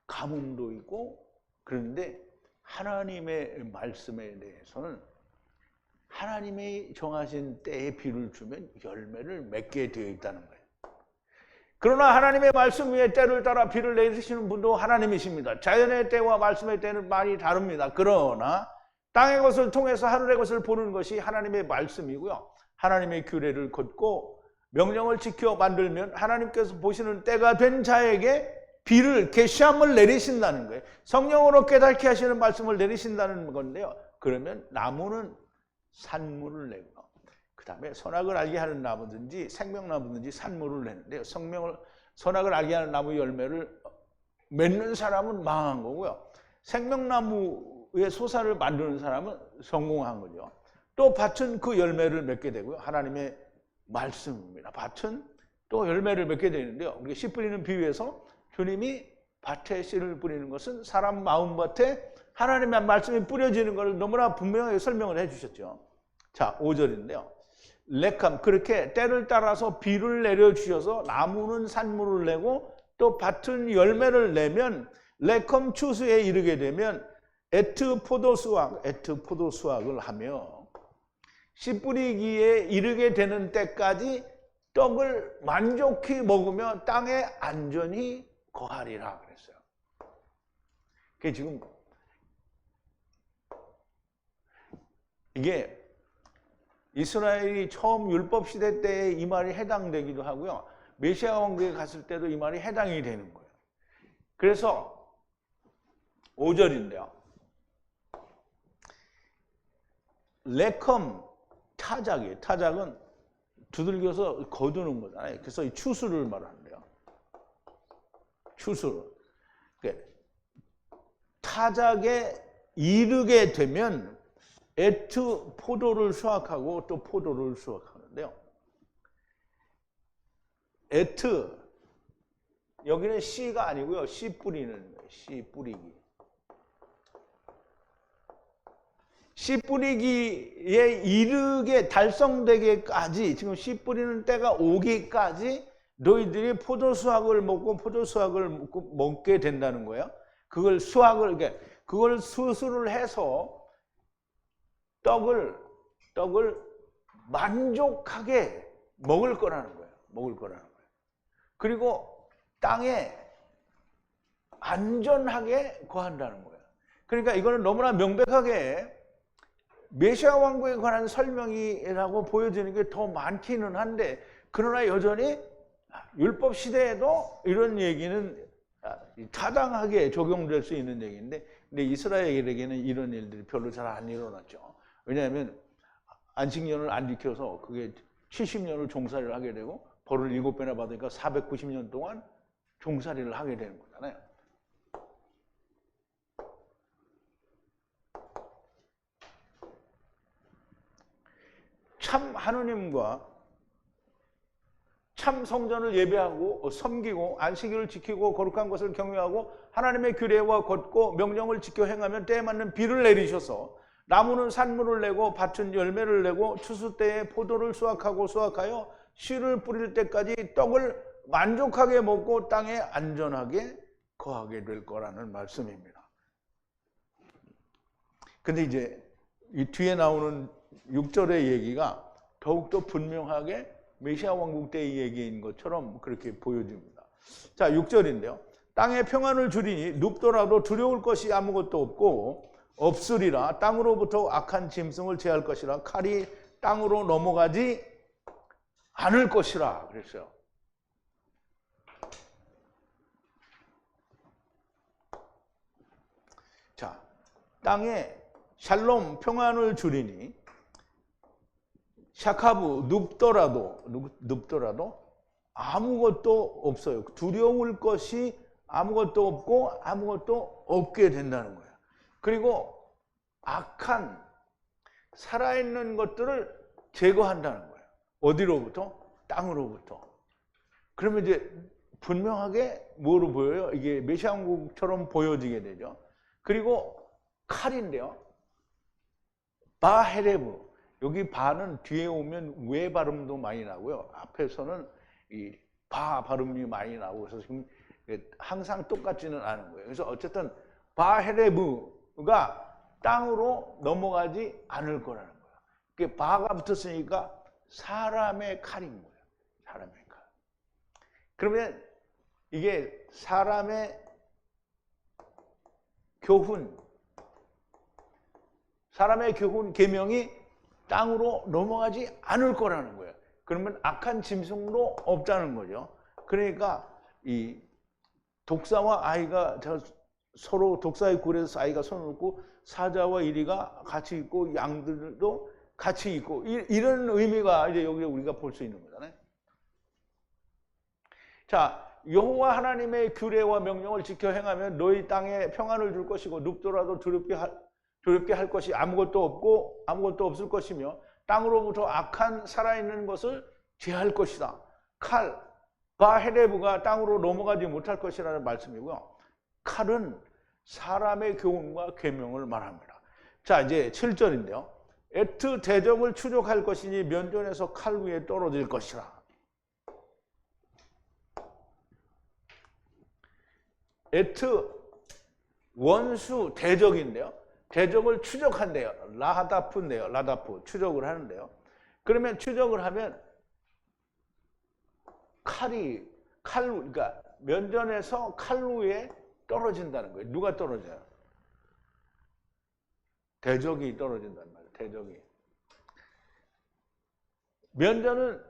[SPEAKER 1] 가뭄도 있고 그런데 하나님의 말씀에 대해서는 하나님이 정하신 때에 비를 주면 열매를 맺게 되어 있다는 거예요. 그러나 하나님의 말씀 위에 때를 따라 비를 내리시는 분도 하나님이십니다. 자연의 때와 말씀의 때는 많이 다릅니다. 그러나 땅의 것을 통해서 하늘의 것을 보는 것이 하나님의 말씀이고요. 하나님의 규례를 걷고 명령을 지켜 만들면 하나님께서 보시는 때가 된 자에게 비를, 게샴을 내리신다는 거예요. 성령으로 깨닫게 하시는 말씀을 내리신다는 건데요. 그러면 나무는 산물을 내고 그 다음에 선악을 알게 하는 나무든지 생명나무든지 산물을 내는데요. 선악을 알게 하는 나무 열매를 맺는 사람은 망한 거고요. 생명나무의 소사를 만드는 사람은 성공한 거죠. 또 밭은 그 열매를 맺게 되고요. 하나님의 말씀입니다. 밭은 또 열매를 맺게 되는데요. 우리가 씨 뿌리는 비유에서 주님이 밭에 씨를 뿌리는 것은 사람 마음밭에 하나님의 말씀이 뿌려지는 것을 너무나 분명하게 설명을 해 주셨죠. 자, 5절인데요. 레캄, 그렇게 때를 따라서 비를 내려주셔서 나무는 산물을 내고 또 밭은 열매를 내면 레컴 추수에 이르게 되면 에트 포도수확을 하며 씨 뿌리기에 이르게 되는 때까지 떡을 만족히 먹으며 땅에 안전히 거하리라 그랬어요. 그게 지금 이게 이스라엘이 처음 율법 시대 때에 이 말이 해당되기도 하고요. 메시아 왕국에 갔을 때도 이 말이 해당이 되는 거예요. 그래서 5절인데요. 레컴 타작은 두들겨서 거두는 거잖아요. 그래서 이 추수를 말하는데요. 추수를. 타작에 이르게 되면 에트 포도를 수확하고 또 포도를 수확하는데요. 에트 여기는 씨가 아니고요. 씨 뿌리는 거예요. 씨 뿌리기. 씨 뿌리기에 이르게 달성되기까지 지금 씨 뿌리는 때가 오기까지 너희들이 포도 수확을 먹게 된다는 거예요. 그걸 수술을 해서 떡을 만족하게 먹을 거라는 거예요. 그리고 땅에 안전하게 거한다는 거예요. 그러니까 이거는 너무나 명백하게 메시아 왕국에 관한 설명이라고 보여지는 게 더 많기는 한데 그러나 여전히 율법 시대에도 이런 얘기는 타당하게 적용될 수 있는 얘기인데 근데 이스라엘에게는 이런 일들이 별로 잘 안 일어났죠. 왜냐하면 안식년을 안 지켜서 그게 70년을 종살이를 하게 되고 벌을 7배나 받으니까 490년 동안 종살이를 하게 되는 거잖아요. 참 하느님과 참 성전을 예배하고 섬기고 안식일을 지키고 거룩한 것을 경외하고 하나님의 규례와 걷고 명령을 지켜 행하면 때에 맞는 비를 내리셔서 나무는 산물을 내고 밭은 열매를 내고 추수 때에 포도를 수확하여 씨를 뿌릴 때까지 떡을 만족하게 먹고 땅에 안전하게 거하게 될 거라는 말씀입니다. 근데 이제 이 뒤에 나오는 6절의 얘기가 더욱더 분명하게 메시아 왕국 때의 얘기인 것처럼 그렇게 보여집니다. 자, 6절인데요. 땅에 평안을 주리니 눕더라도 두려울 것이 아무것도 없으리라. 땅으로부터 악한 짐승을 제할 것이라. 칼이 땅으로 넘어가지 않을 것이라 그랬어요. 자, 땅에 샬롬 평안을 주리니 샤카브 눕더라도 아무것도 없어요. 두려울 것이 아무것도 없고 아무것도 없게 된다는 거예요. 그리고 악한 살아있는 것들을 제거한다는 거예요. 어디로부터? 땅으로부터. 그러면 이제 분명하게 뭐로 보여요? 이게 메시아왕국처럼 보여지게 되죠. 그리고 칼인데요. 바헤레브. 여기 바는 뒤에 오면 왜 발음도 많이 나고요. 앞에서는 이 바 발음이 많이 나오고 그래서 지금 항상 똑같지는 않은 거예요. 그래서 어쨌든 바헤레브가 땅으로 넘어가지 않을 거라는 거예요. 그게 바가 붙었으니까 사람의 칼인 거예요. 사람의 칼. 그러면 이게 사람의 교훈, 계명이 땅으로 넘어가지 않을 거라는 거예요. 그러면 악한 짐승도 없다는 거죠. 그러니까 이 독사와 아이가 서로 독사의 굴에서 아이가 손을 놓고 사자와 이리가 같이 있고 양들도 같이 있고 이런 의미가 이제 여기 우리가 볼 수 있는 거잖아요. 자, 여호와 하나님의 규례와 명령을 지켜 행하면 너희 땅에 평안을 줄 것이고 눕더라도 두렵게 할 것이 아무것도 없고 아무것도 없을 것이며 땅으로부터 악한 살아있는 것을 제할 것이다. 칼, 바헤레브가 땅으로 넘어가지 못할 것이라는 말씀이고요. 칼은 사람의 교훈과 계명을 말합니다. 자, 이제 7절인데요. 에트 대적을 추적할 것이니 면전에서 칼 위에 떨어질 것이라. 에트 원수 대적인데요. 대적을 추적한대요. 라하다프인데요. 라다프 추적을 하는데요. 그러면 추적을 하면 그러니까 면전에서 칼 위에 떨어진다는 거예요. 누가 떨어져요? 대적이 떨어진단 말이에요. 대적이. 면전은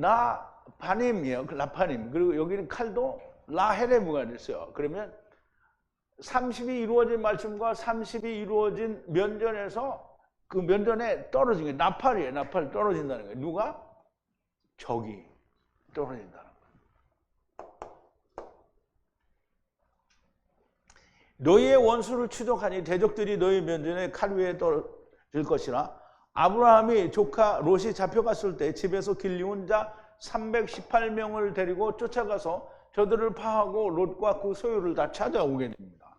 [SPEAKER 1] 라파님이에요. 라파님. 그리고 여기는 칼도 라헤레브가 됐어요. 그러면 30이 이루어진 말씀과 30이 이루어진 면전에서 그 면전에 떨어진 거예요. 나팔이에요. 나팔 떨어진다는 거예요. 누가? 적이 떨어진다는 거예요. 너희의 원수를 추적하니 대적들이 너희 면전에 칼 위에 떨어질 것이라. 아브라함이 조카 롯이 잡혀갔을 때 집에서 길리운 자 318명을 데리고 쫓아가서 저들을 파하고 롯과 그 소유를 다 찾아오게 됩니다.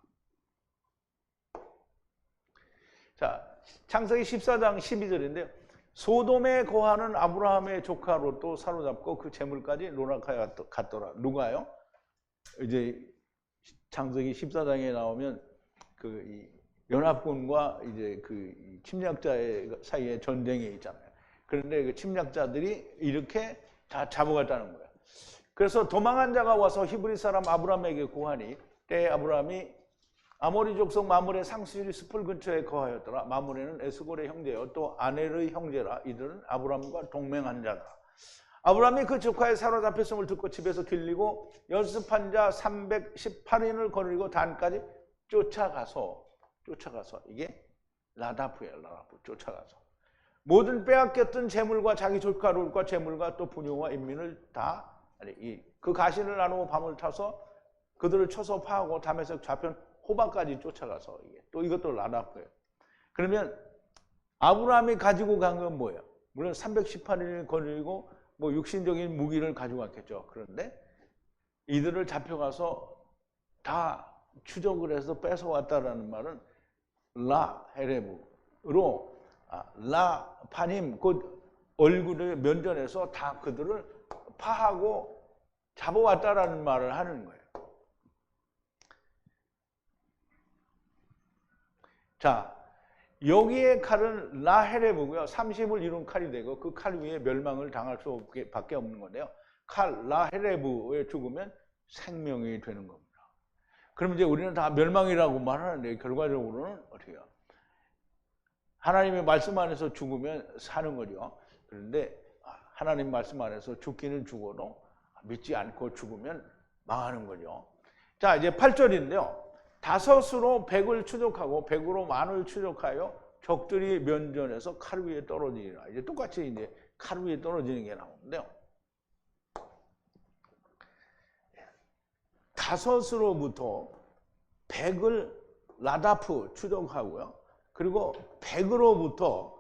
[SPEAKER 1] 자, 창세기 14장 12절인데요. 소돔에 거하는 아브라함의 조카 롯도 사로잡고 그 재물까지 노략하여 갔더라. 누가요? 이제 창세기 14장에 나오면 그 연합군과 이제 그 침략자의 사이에 전쟁이 있잖아요. 그런데 그 침략자들이 이렇게 다 잡아갔다는 거예요. 그래서 도망한 자가 와서 히브리 사람 아브라함에게 고하니 때에 아브라함이 아모리 족속 마므레 상수리 숲을 근처에 거하였더라. 마므레는 에스골의 형제요 또 아넬의 형제라. 이들은 아브라함과 동맹한 자다. 아브라함이 그 조카의 사로잡혔음을 듣고 집에서 길리고 연습한 자 318인을 거느리고 단까지 쫓아가서 이게 라다프예요. 라다프 쫓아가서 모든 빼앗겼던 재물과 자기 조카 롯과 재물과 또 부녀와 인민을 다 그 가신을 나누고 밤을 타서 그들을 쳐서 파하고 담에서 잡힌 호박까지 쫓아가서 또 이것도 라다프예요. 그러면 아브라함이 가지고 간 건 뭐예요? 물론 318인을 거느리고 뭐 육신적인 무기를 가지고 갔겠죠. 그런데 이들을 잡혀가서 다 추적을 해서 뺏어왔다라는 말은 라헤레브로 라파님 곧 얼굴의 면전에서 다 그들을 파하고 잡아왔다라는 말을 하는 거예요. 자, 여기에 칼은 라헤레브고요. 30을 이룬 칼이 되고 그 칼 위에 멸망을 당할 수밖에 없는 건데요. 칼 라헤레브에 죽으면 생명이 되는 겁니다. 그럼 이제 우리는 다 멸망이라고 말하는데 결과적으로는 어떻게 해요? 하나님의 말씀 안에서 죽으면 사는 거죠. 그런데 하나님 말씀 안에서 죽기는 죽어도 믿지 않고 죽으면 망하는 거죠. 자, 이제 8절인데요. 다섯으로 백을 추적하고 백으로 만을 추적하여 적들이 면전에서 칼 위에 떨어지리라. 이제 똑같이 이제 칼 위에 떨어지는 게 나오는데요. 다섯으로부터 백을 라다프 추적하고요. 그리고 백으로부터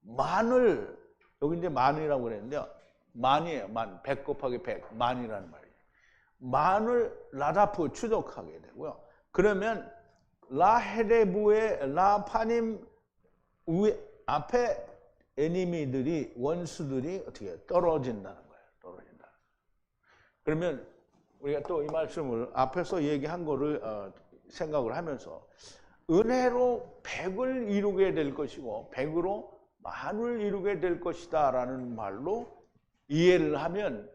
[SPEAKER 1] 만을, 여기 이제 만이라고 그랬는데요. 만이에요. 만. 100 곱하기 100. 만이라는 말이에요. 만을 라다프 추적하게 되고요. 그러면 라헤레부의 라파님 앞에 에니미들이, 원수들이 어떻게 떨어진다는 거예요. 떨어진다. 그러면 우리가 또 이 말씀을 앞에서 얘기한 거를 생각을 하면서 은혜로 백을 이루게 될 것이고 백으로 만을 이루게 될 것이다 라는 말로 이해를 하면,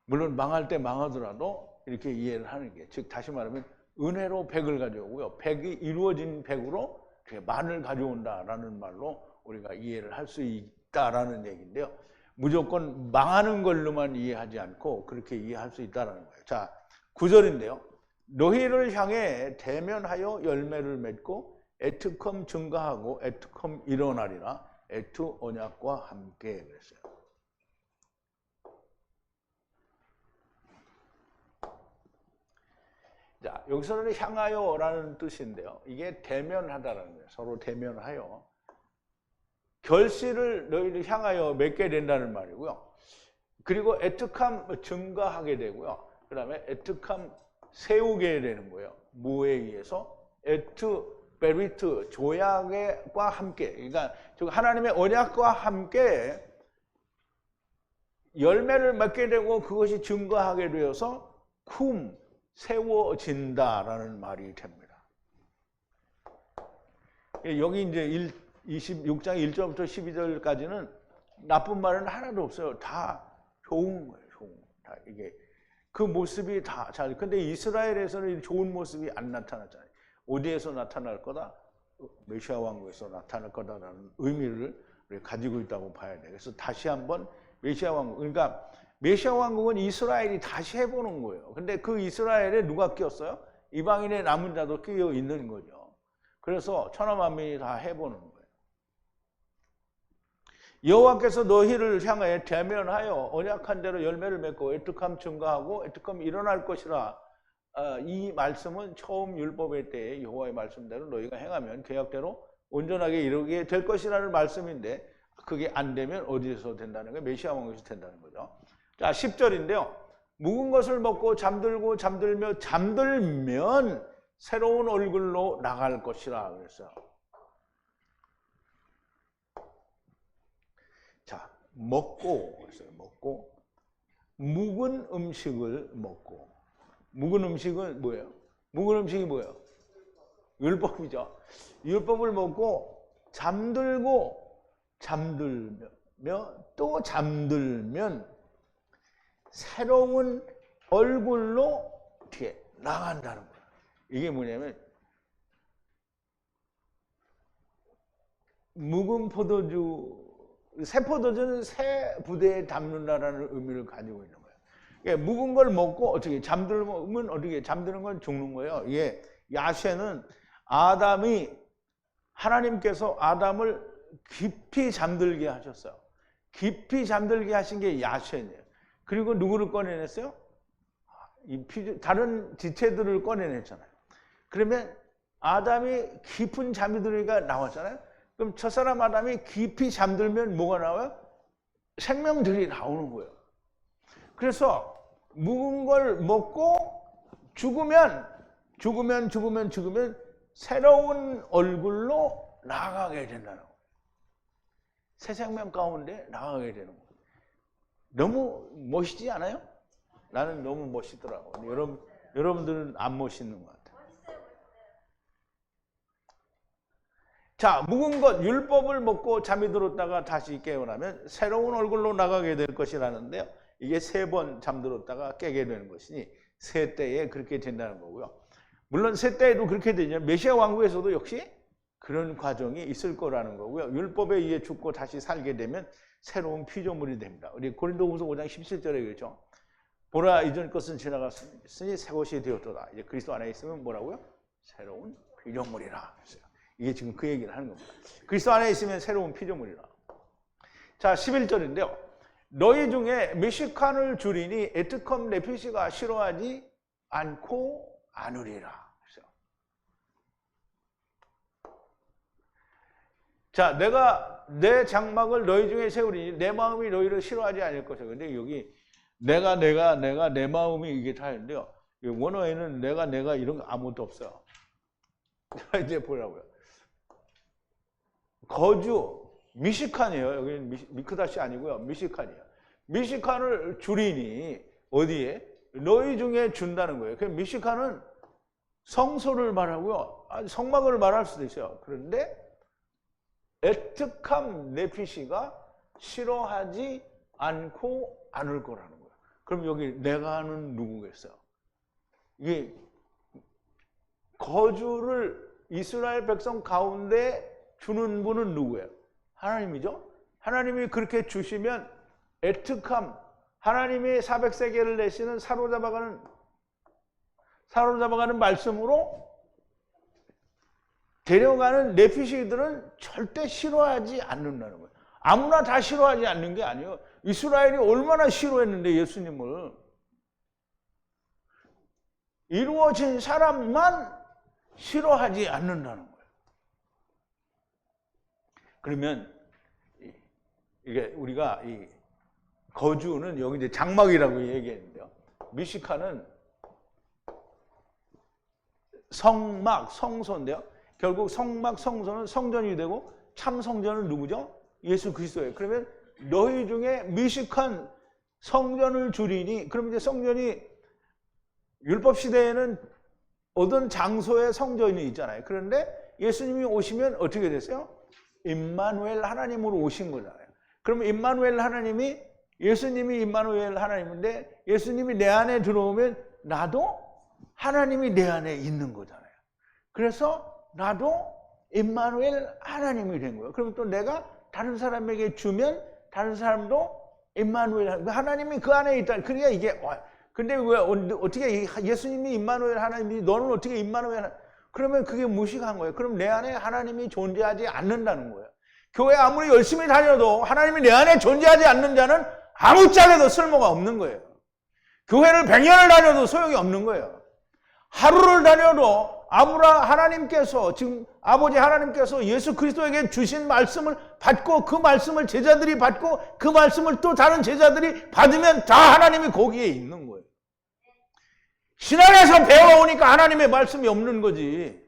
[SPEAKER 1] 물론 망할 때 망하더라도 이렇게 이해를 하는 게, 즉 다시 말하면 은혜로 백을 가져오고요, 백이 이루어진 백으로 만을 가져온다라는 말로 우리가 이해를 할 수 있다라는 얘기인데요. 무조건 망하는 걸로만 이해하지 않고 그렇게 이해할 수 있다라는 거예요. 자, 9절인데요. 너희를 향해 대면하여 열매를 맺고 에트컴 증가하고 에트컴 일어나리라. 에트 언약과 함께 그랬어요. 자, 여기서는 향하여라는 뜻인데요. 이게 대면하다라는 거예요. 서로 대면하여 결실을 너희를 향하여 맺게 된다는 말이고요. 그리고 에트캄 증가하게 되고요. 그 다음에 에트캄 세우게 되는 거예요. 뭐에 의해서? 에트 베리트 조약과 함께, 그러니까 하나님의 언약과 함께 열매를 맺게 되고 그것이 증가하게 되어서 쿰 세워진다라는 말이 됩니다. 여기 이제 26장 1절부터 12절까지는 나쁜 말은 하나도 없어요. 다 좋은 거예요. 좋은 거. 다 이게 그 모습이 다 잘. 근데 이스라엘에서는 좋은 모습이 안 나타났잖아요. 어디에서 나타날 거다? 메시아 왕국에서 나타날 거다라는 의미를 가지고 있다고 봐야 돼요. 그래서 다시 한번 메시아 왕국, 그러니까 메시아 왕국은 이스라엘이 다시 해보는 거예요. 근데 그 이스라엘에 누가 끼었어요? 이방인의 남은 자도 끼어 있는 거죠. 그래서 천하 만민이 다 해보는 거예요. 여호와께서 너희를 향하여 대면하여 언약한 대로 열매를 맺고 에트캄 증가하고 에트캄 일어날 것이라. 이 말씀은 처음 율법의 때에 여호와의 말씀대로 너희가 행하면 계약대로 온전하게 이루게 될 것이라는 말씀인데, 그게 안 되면 어디에서 된다는 거예요? 메시아 왕국에서 된다는 거죠. 자, 10절인데요. 묵은 것을 먹고 잠들고 잠들면 새로운 얼굴로 나갈 것이라 그랬어요. 자, 먹고 묵은 음식을 먹고. 묵은 음식은 뭐예요? 묵은 음식이 뭐예요? 율법이죠. 율법을 먹고 잠들며 또 잠들면 새로운 얼굴로 어떻게 나간다는 거예요. 이게 뭐냐면 묵은 포도주, 새 포도주는 새 부대에 담는다라는 의미를 가지고 있는 거예요. 그러니까 묵은 걸 먹고 어떻게 잠들면 어떻게 잠드는 건 죽는 거예요. 이게 야쉐는 하나님께서 아담을 깊이 잠들게 하셨어요. 깊이 잠들게 하신 게 야쉐예요. 그리고 누구를 꺼내냈어요? 다른 지체들을 꺼내냈잖아요. 그러면 아담이 깊은 잠이 들으니까 나왔잖아요. 그럼 저 사람 아담이 깊이 잠들면 뭐가 나와요? 생명들이 나오는 거예요. 그래서 묵은 걸 먹고 죽으면 새로운 얼굴로 나아가게 된다는 거예요. 새 생명 가운데 나아가게 되는 거예요. 너무 멋있지 않아요? 나는 너무 멋있더라고요. 여러분들은 안 멋있는 것 같아요. 자, 묵은 것, 율법을 먹고 잠이 들었다가 다시 깨어나면 새로운 얼굴로 나가게 될 것이라는데요. 이게 3번 잠들었다가 깨게 되는 것이니 세 때에 그렇게 된다는 거고요. 물론 세 때에도 그렇게 되죠. 메시아 왕국에서도 역시 그런 과정이 있을 거라는 거고요. 율법에 의해 죽고 다시 살게 되면 새로운 피조물이 됩니다. 우리 고린도후서 5장 17절에 그렇죠. 보라 이전 것은 지나갔으니 새 것이 되었도다. 이제 그리스도 안에 있으면 뭐라고요? 새로운 피조물이라. 이게 지금 그 얘기를 하는 겁니다. 그리스도 안에 있으면 새로운 피조물이라. 자, 11절인데요. 너희 중에 미식한을 줄이니 에트컴 레피시가 싫어하지 않고 아누리라. 자, 내가 내 장막을 너희 중에 세우리니 내 마음이 너희를 싫어하지 않을 것이다. 근데 여기 내가 내 마음이 이게 다 있는데요. 원어에는 내가 이런 거 아무것도 없어요. 자, 이제 보라고요. 거주, 미식한이에요. 여기는 미크다시 아니고요. 미식한이에요. 미식한을 줄이니 어디에? 너희 중에 준다는 거예요. 그 미식한은 성소를 말하고요. 성막을 말할 수도 있어요. 그런데 에트캄 네피시가 싫어하지 않고 않을 거라는 거예요. 그럼 여기 내가는 누구겠어요? 이게 거주를 이스라엘 백성 가운데 주는 분은 누구예요? 하나님이죠. 하나님이 그렇게 주시면 에트캄, 하나님이 400세겔을 내시는 사로잡아가는 말씀으로 데려가는 네피시들은 절대 싫어하지 않는다는 거예요. 아무나 다 싫어하지 않는 게 아니에요. 이스라엘이 얼마나 싫어했는데 예수님을. 이루어진 사람만 싫어하지 않는다는 거예요. 그러면 이게 우리가 이 거주는 여기 이제 장막이라고 얘기했는데요. 미시카는 성막, 성소인데요. 결국 성막, 성소는 성전이 되고 참 성전은 누구죠? 예수 그리스도예요. 그러면 너희 중에 미식한 성전을 줄이니, 그럼 이제 성전이 율법 시대에는 어떤 장소에 성전이 있잖아요. 그런데 예수님이 오시면 어떻게 됐어요? 임마누엘 하나님으로 오신 거잖아요. 그러면 임마누엘 하나님이, 예수님이 임마누엘 하나님인데 예수님이 내 안에 들어오면 나도 하나님이 내 안에 있는 거잖아요. 그래서 나도 임마누엘 하나님이 된 거예요. 그럼 또 내가 다른 사람에게 주면 다른 사람도 임마누엘 하나님이 그 안에 있다. 그러니까 이게 근데 왜 어떻게 예수님이 임마누엘 하나님이 너는 어떻게 임마누엘 하나님? 그러면 그게 무식한 거예요. 그럼 내 안에 하나님이 존재하지 않는다는 거예요. 교회 아무리 열심히 다녀도 하나님이 내 안에 존재하지 않는 자는 아무짝에도 쓸모가 없는 거예요. 교회를 100년을 다녀도 소용이 없는 거예요. 하루를 다녀도 하나님께서, 지금 아버지 하나님께서 예수 그리스도에게 주신 말씀을 받고 그 말씀을 제자들이 받고 그 말씀을 또 다른 제자들이 받으면 다 하나님이 거기에 있는 거예요. 신앙에서 배워오니까 하나님의 말씀이 없는 거지.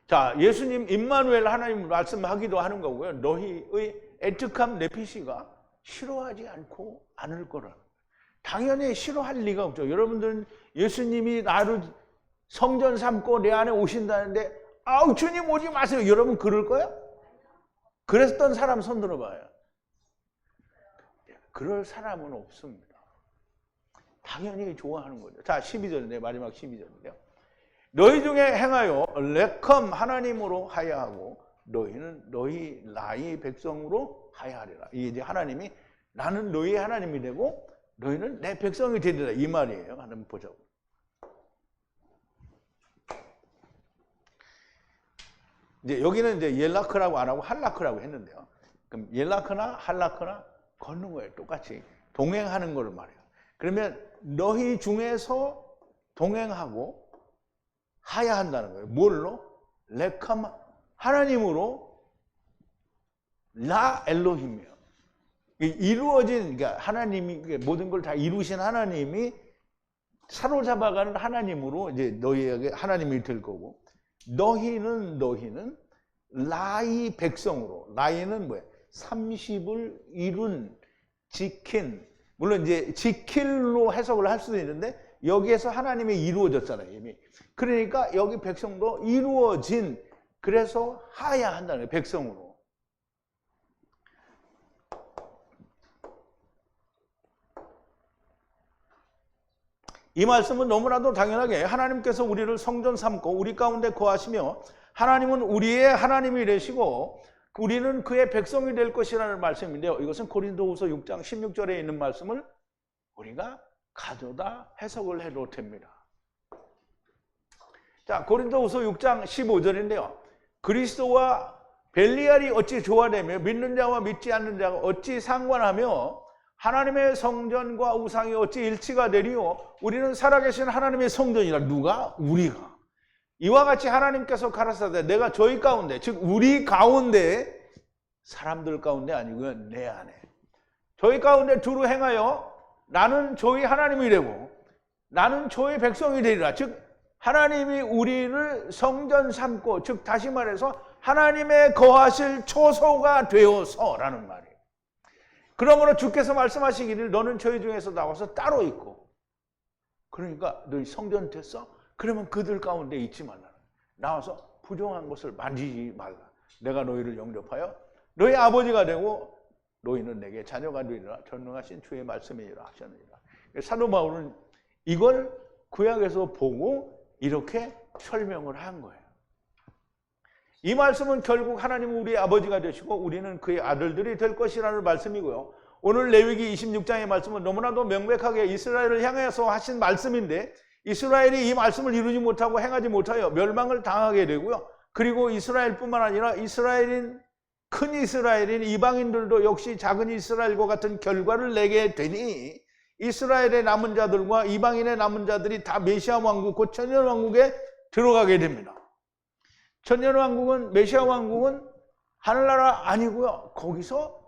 [SPEAKER 1] 자, 예수님 임마누엘 하나님 말씀하기도 하는 거고요. 너희의 에트캄 네피시가 싫어하지 않고 않을 거라는 거예요. 당연히 싫어할 리가 없죠. 여러분들은 예수님이 나를 성전 삼고 내 안에 오신다는데 아우 주님 오지 마세요. 여러분 그럴 거예요? 그랬던 사람 손 들어봐요. 그럴 사람은 없습니다. 당연히 좋아하는 거죠. 자, 12절인데 마지막 12절인데요. 너희 중에 행하여 레컴 하나님으로 하야하고 너희는 너희 나의 백성으로 하야하리라. 이게 이제 하나님이 나는 너희의 하나님이 되고 너희는 내 백성이 되리라 이 말이에요. 한번 보자고. 이제 여기는 이제 옐라크라고 안 하고 할라크라고 했는데요. 그럼 옐라크나 할라크나 걷는 거예요. 똑같이 동행하는 걸 말해요. 그러면 너희 중에서 동행하고 하야한다는 거예요. 뭘로? 레컴 하나님으로 라 엘로힘이에요. 이루어진, 그러니까 하나님이 모든 걸 다 이루신 하나님이 사로잡아가는 하나님으로 이제 너희에게 하나님이 될 거고, 너희는 라이 백성으로, 라이는 뭐예요? 30을 이룬, 지킨, 물론 이제 지킬로 해석을 할 수도 있는데 여기에서 하나님이 이루어졌잖아요, 이미. 그러니까 여기 백성도 이루어진, 그래서 하야 한다는 거예요, 백성으로. 이 말씀은 너무나도 당연하게 하나님께서 우리를 성전 삼고 우리 가운데 거하시며 하나님은 우리의 하나님이 되시고 우리는 그의 백성이 될 것이라는 말씀인데요. 이것은 고린도후서 6장 16절에 있는 말씀을 우리가 가져다 해석을 해도 됩니다. 자, 고린도후서 6장 15절인데요. 그리스도와 벨리알이 어찌 조화되며 믿는 자와 믿지 않는 자가 어찌 상관하며 하나님의 성전과 우상이 어찌 일치가 되리요. 우리는 살아계신 하나님의 성전이라. 누가? 우리가. 이와 같이 하나님께서 가라사대 내가 저희 가운데, 즉 우리 가운데, 사람들 가운데 아니고요, 내 안에 저희 가운데 두루 행하여 나는 저희 하나님이 되고 나는 저희 백성이 되리라. 즉 하나님이 우리를 성전 삼고, 즉 다시 말해서 하나님의 거하실 초소가 되어서라는 말이에요. 그러므로 주께서 말씀하시기를 너는 저희 중에서 나와서 따로 있고, 그러니까 너희 성전 됐어? 그러면 그들 가운데 있지 말라. 나와서 부정한 것을 만지지 말라. 내가 너희를 영접하여 너희 아버지가 되고 너희는 내게 자녀가 되리라. 전능하신 주의 말씀이니라 하셨느니라. 사도 바울은 이걸 구약에서 보고 이렇게 설명을 한 거예요. 이 말씀은 결국 하나님은 우리의 아버지가 되시고 우리는 그의 아들들이 될 것이라는 말씀이고요. 오늘 레위기 26장의 말씀은 너무나도 명백하게 이스라엘을 향해서 하신 말씀인데, 이스라엘이 이 말씀을 이루지 못하고 행하지 못하여 멸망을 당하게 되고요. 그리고 이스라엘뿐만 아니라 큰 이스라엘인 이방인들도 역시 작은 이스라엘과 같은 결과를 내게 되니, 이스라엘의 남은 자들과 이방인의 남은 자들이 다 메시아 왕국, 곧 천년 왕국에 들어가게 됩니다. 천년 왕국은, 메시아 왕국은 하늘나라 아니고요. 거기서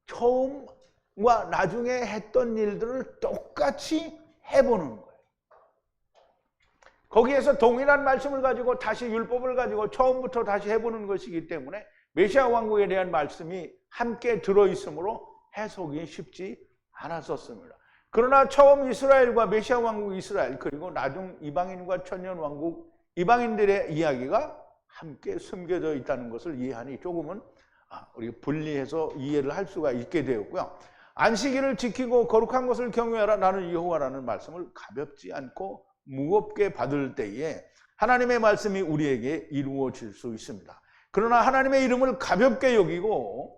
[SPEAKER 1] 처음과 나중에 했던 일들을 똑같이 해보는 거예요. 거기에서 동일한 말씀을 가지고 다시 율법을 가지고 처음부터 다시 해보는 것이기 때문에 메시아 왕국에 대한 말씀이 함께 들어있으므로 해석이 쉽지 않았었습니다. 그러나 처음 이스라엘과 메시아 왕국 이스라엘, 그리고 나중 이방인과 천년 왕국 이방인들의 이야기가 함께 숨겨져 있다는 것을 이해하니 조금은 우리가 분리해서 이해를 할 수가 있게 되었고요. 안식일을 지키고 거룩한 것을 경외하라. 나는 여호와라는 말씀을 가볍지 않고 무겁게 받을 때에 하나님의 말씀이 우리에게 이루어질 수 있습니다. 그러나 하나님의 이름을 가볍게 여기고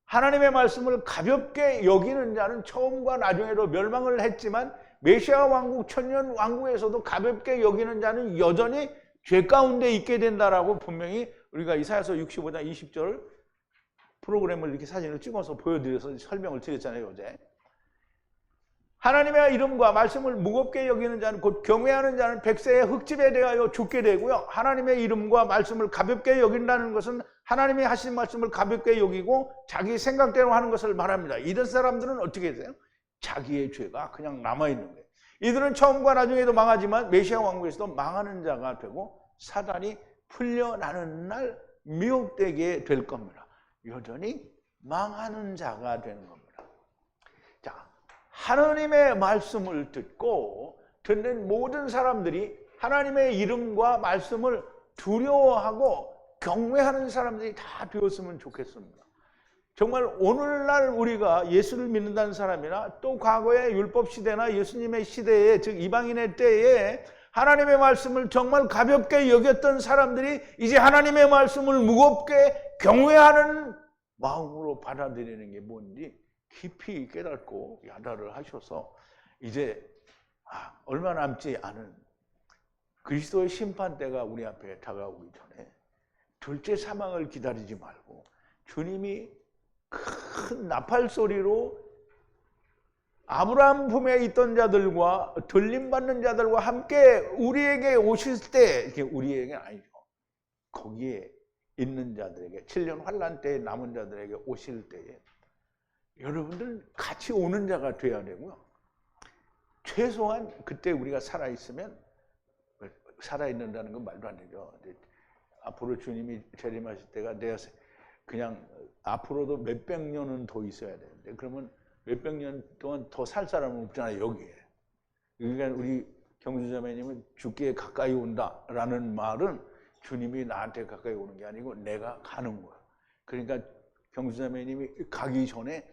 [SPEAKER 1] 하나님의 말씀을 가볍게 여기는 자는 처음과 나중에도 멸망을 했지만 메시아 왕국, 천년 왕국에서도 가볍게 여기는 자는 여전히 죄 가운데 있게 된다라고 분명히 우리가 이사야서 65장 20절 프로그램을 이렇게 사진을 찍어서 보여드려서 설명을 드렸잖아요, 어제. 하나님의 이름과 말씀을 무겁게 여기는 자는, 곧 경외하는 자는 백세의 흙집에 대하여 죽게 되고요. 하나님의 이름과 말씀을 가볍게 여긴다는 것은 하나님이 하신 말씀을 가볍게 여기고 자기 생각대로 하는 것을 말합니다. 이런 사람들은 어떻게 돼요? 자기의 죄가 그냥 남아있는 거예요. 이들은 처음과 나중에도 망하지만 메시아 왕국에서도 망하는 자가 되고 사단이 풀려나는 날 미혹되게 될 겁니다. 여전히 망하는 자가 되는 겁니다. 자, 하나님의 말씀을 듣는 모든 사람들이 하나님의 이름과 말씀을 두려워하고 경외하는 사람들이 다 되었으면 좋겠습니다. 정말 오늘날 우리가 예수를 믿는다는 사람이나 또 과거의 율법 시대나 예수님의 시대에, 즉 이방인의 때에 하나님의 말씀을 정말 가볍게 여겼던 사람들이 이제 하나님의 말씀을 무겁게 경외하는 마음으로 받아들이는 게 뭔지 깊이 깨닫고 야단을 하셔서 이제 얼마 남지 않은 그리스도의 심판대가 우리 앞에 다가오기 전에 둘째 사망을 기다리지 말고 주님이 큰 나팔 소리로 아브라함 품에 있던 자들과 들림받는 자들과 함께 우리에게 오실 때, 이게 우리에게 아니죠, 거기에 있는 자들에게, 7년 환난 때에 남은 자들에게 오실 때에 여러분들 같이 오는 자가 돼야 되고요. 최소한 그때 우리가 살아있으면, 살아있는다는 건 말도 안 되죠. 앞으로 주님이 재림하실 때가 내가 그냥 앞으로도 몇백 년은 더 있어야 되는데, 그러면 몇백 년 동안 더 살 사람은 없잖아요, 여기에. 그러니까 우리 경주자매님은 죽기에 가까이 온다라는 말은 주님이 나한테 가까이 오는 게 아니고 내가 가는 거야. 그러니까 경주자매님이 가기 전에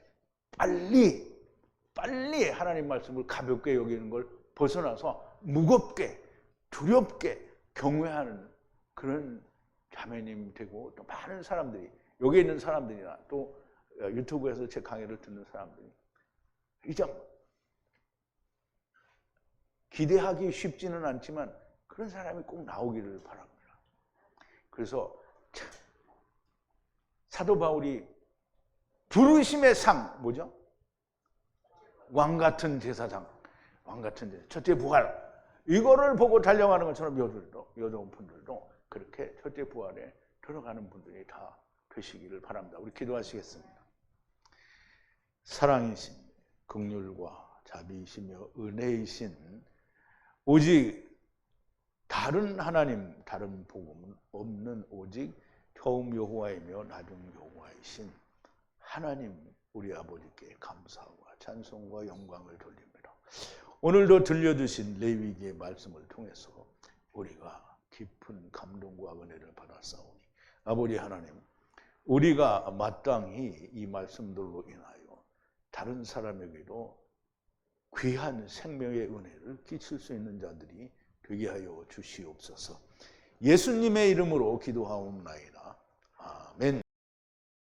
[SPEAKER 1] 빨리 하나님 말씀을 가볍게 여기는 걸 벗어나서 무겁게 두렵게 경외하는 그런 자매님 되고, 또 많은 사람들이, 여기 있는 사람들이나 또 유튜브에서 제 강의를 듣는 사람들이 이제 기대하기 쉽지는 않지만 그런 사람이 꼭 나오기를 바랍니다. 그래서 참, 사도 바울이 부르심의 상, 뭐죠? 왕 같은 제사장, 왕 같은 제사장, 첫째 부활, 이거를 보고 달려가는 것처럼 여러분들도 그렇게 첫째 부활에 들어가는 분들이 다 되시기를 바랍니다. 우리 기도하시겠습니다. 사랑이신, 긍휼과 자비이시며 은혜이신 오직 다른 하나님, 다른 복음은 없는 오직 처음 여호와이며 나중 여호와이신 하나님 우리 아버지께 감사와 찬송과 영광을 돌립니다. 오늘도 들려주신 레위기의 말씀을 통해서 우리가 깊은 감동과 은혜를 받았사오니 아버지 하나님, 우리가 마땅히 이 말씀들로 인하여 다른 사람에게도 귀한 생명의 은혜를 끼칠 수 있는 자들이 되게 하여 주시옵소서. 예수님의 이름으로 기도하옵나이다. 아멘.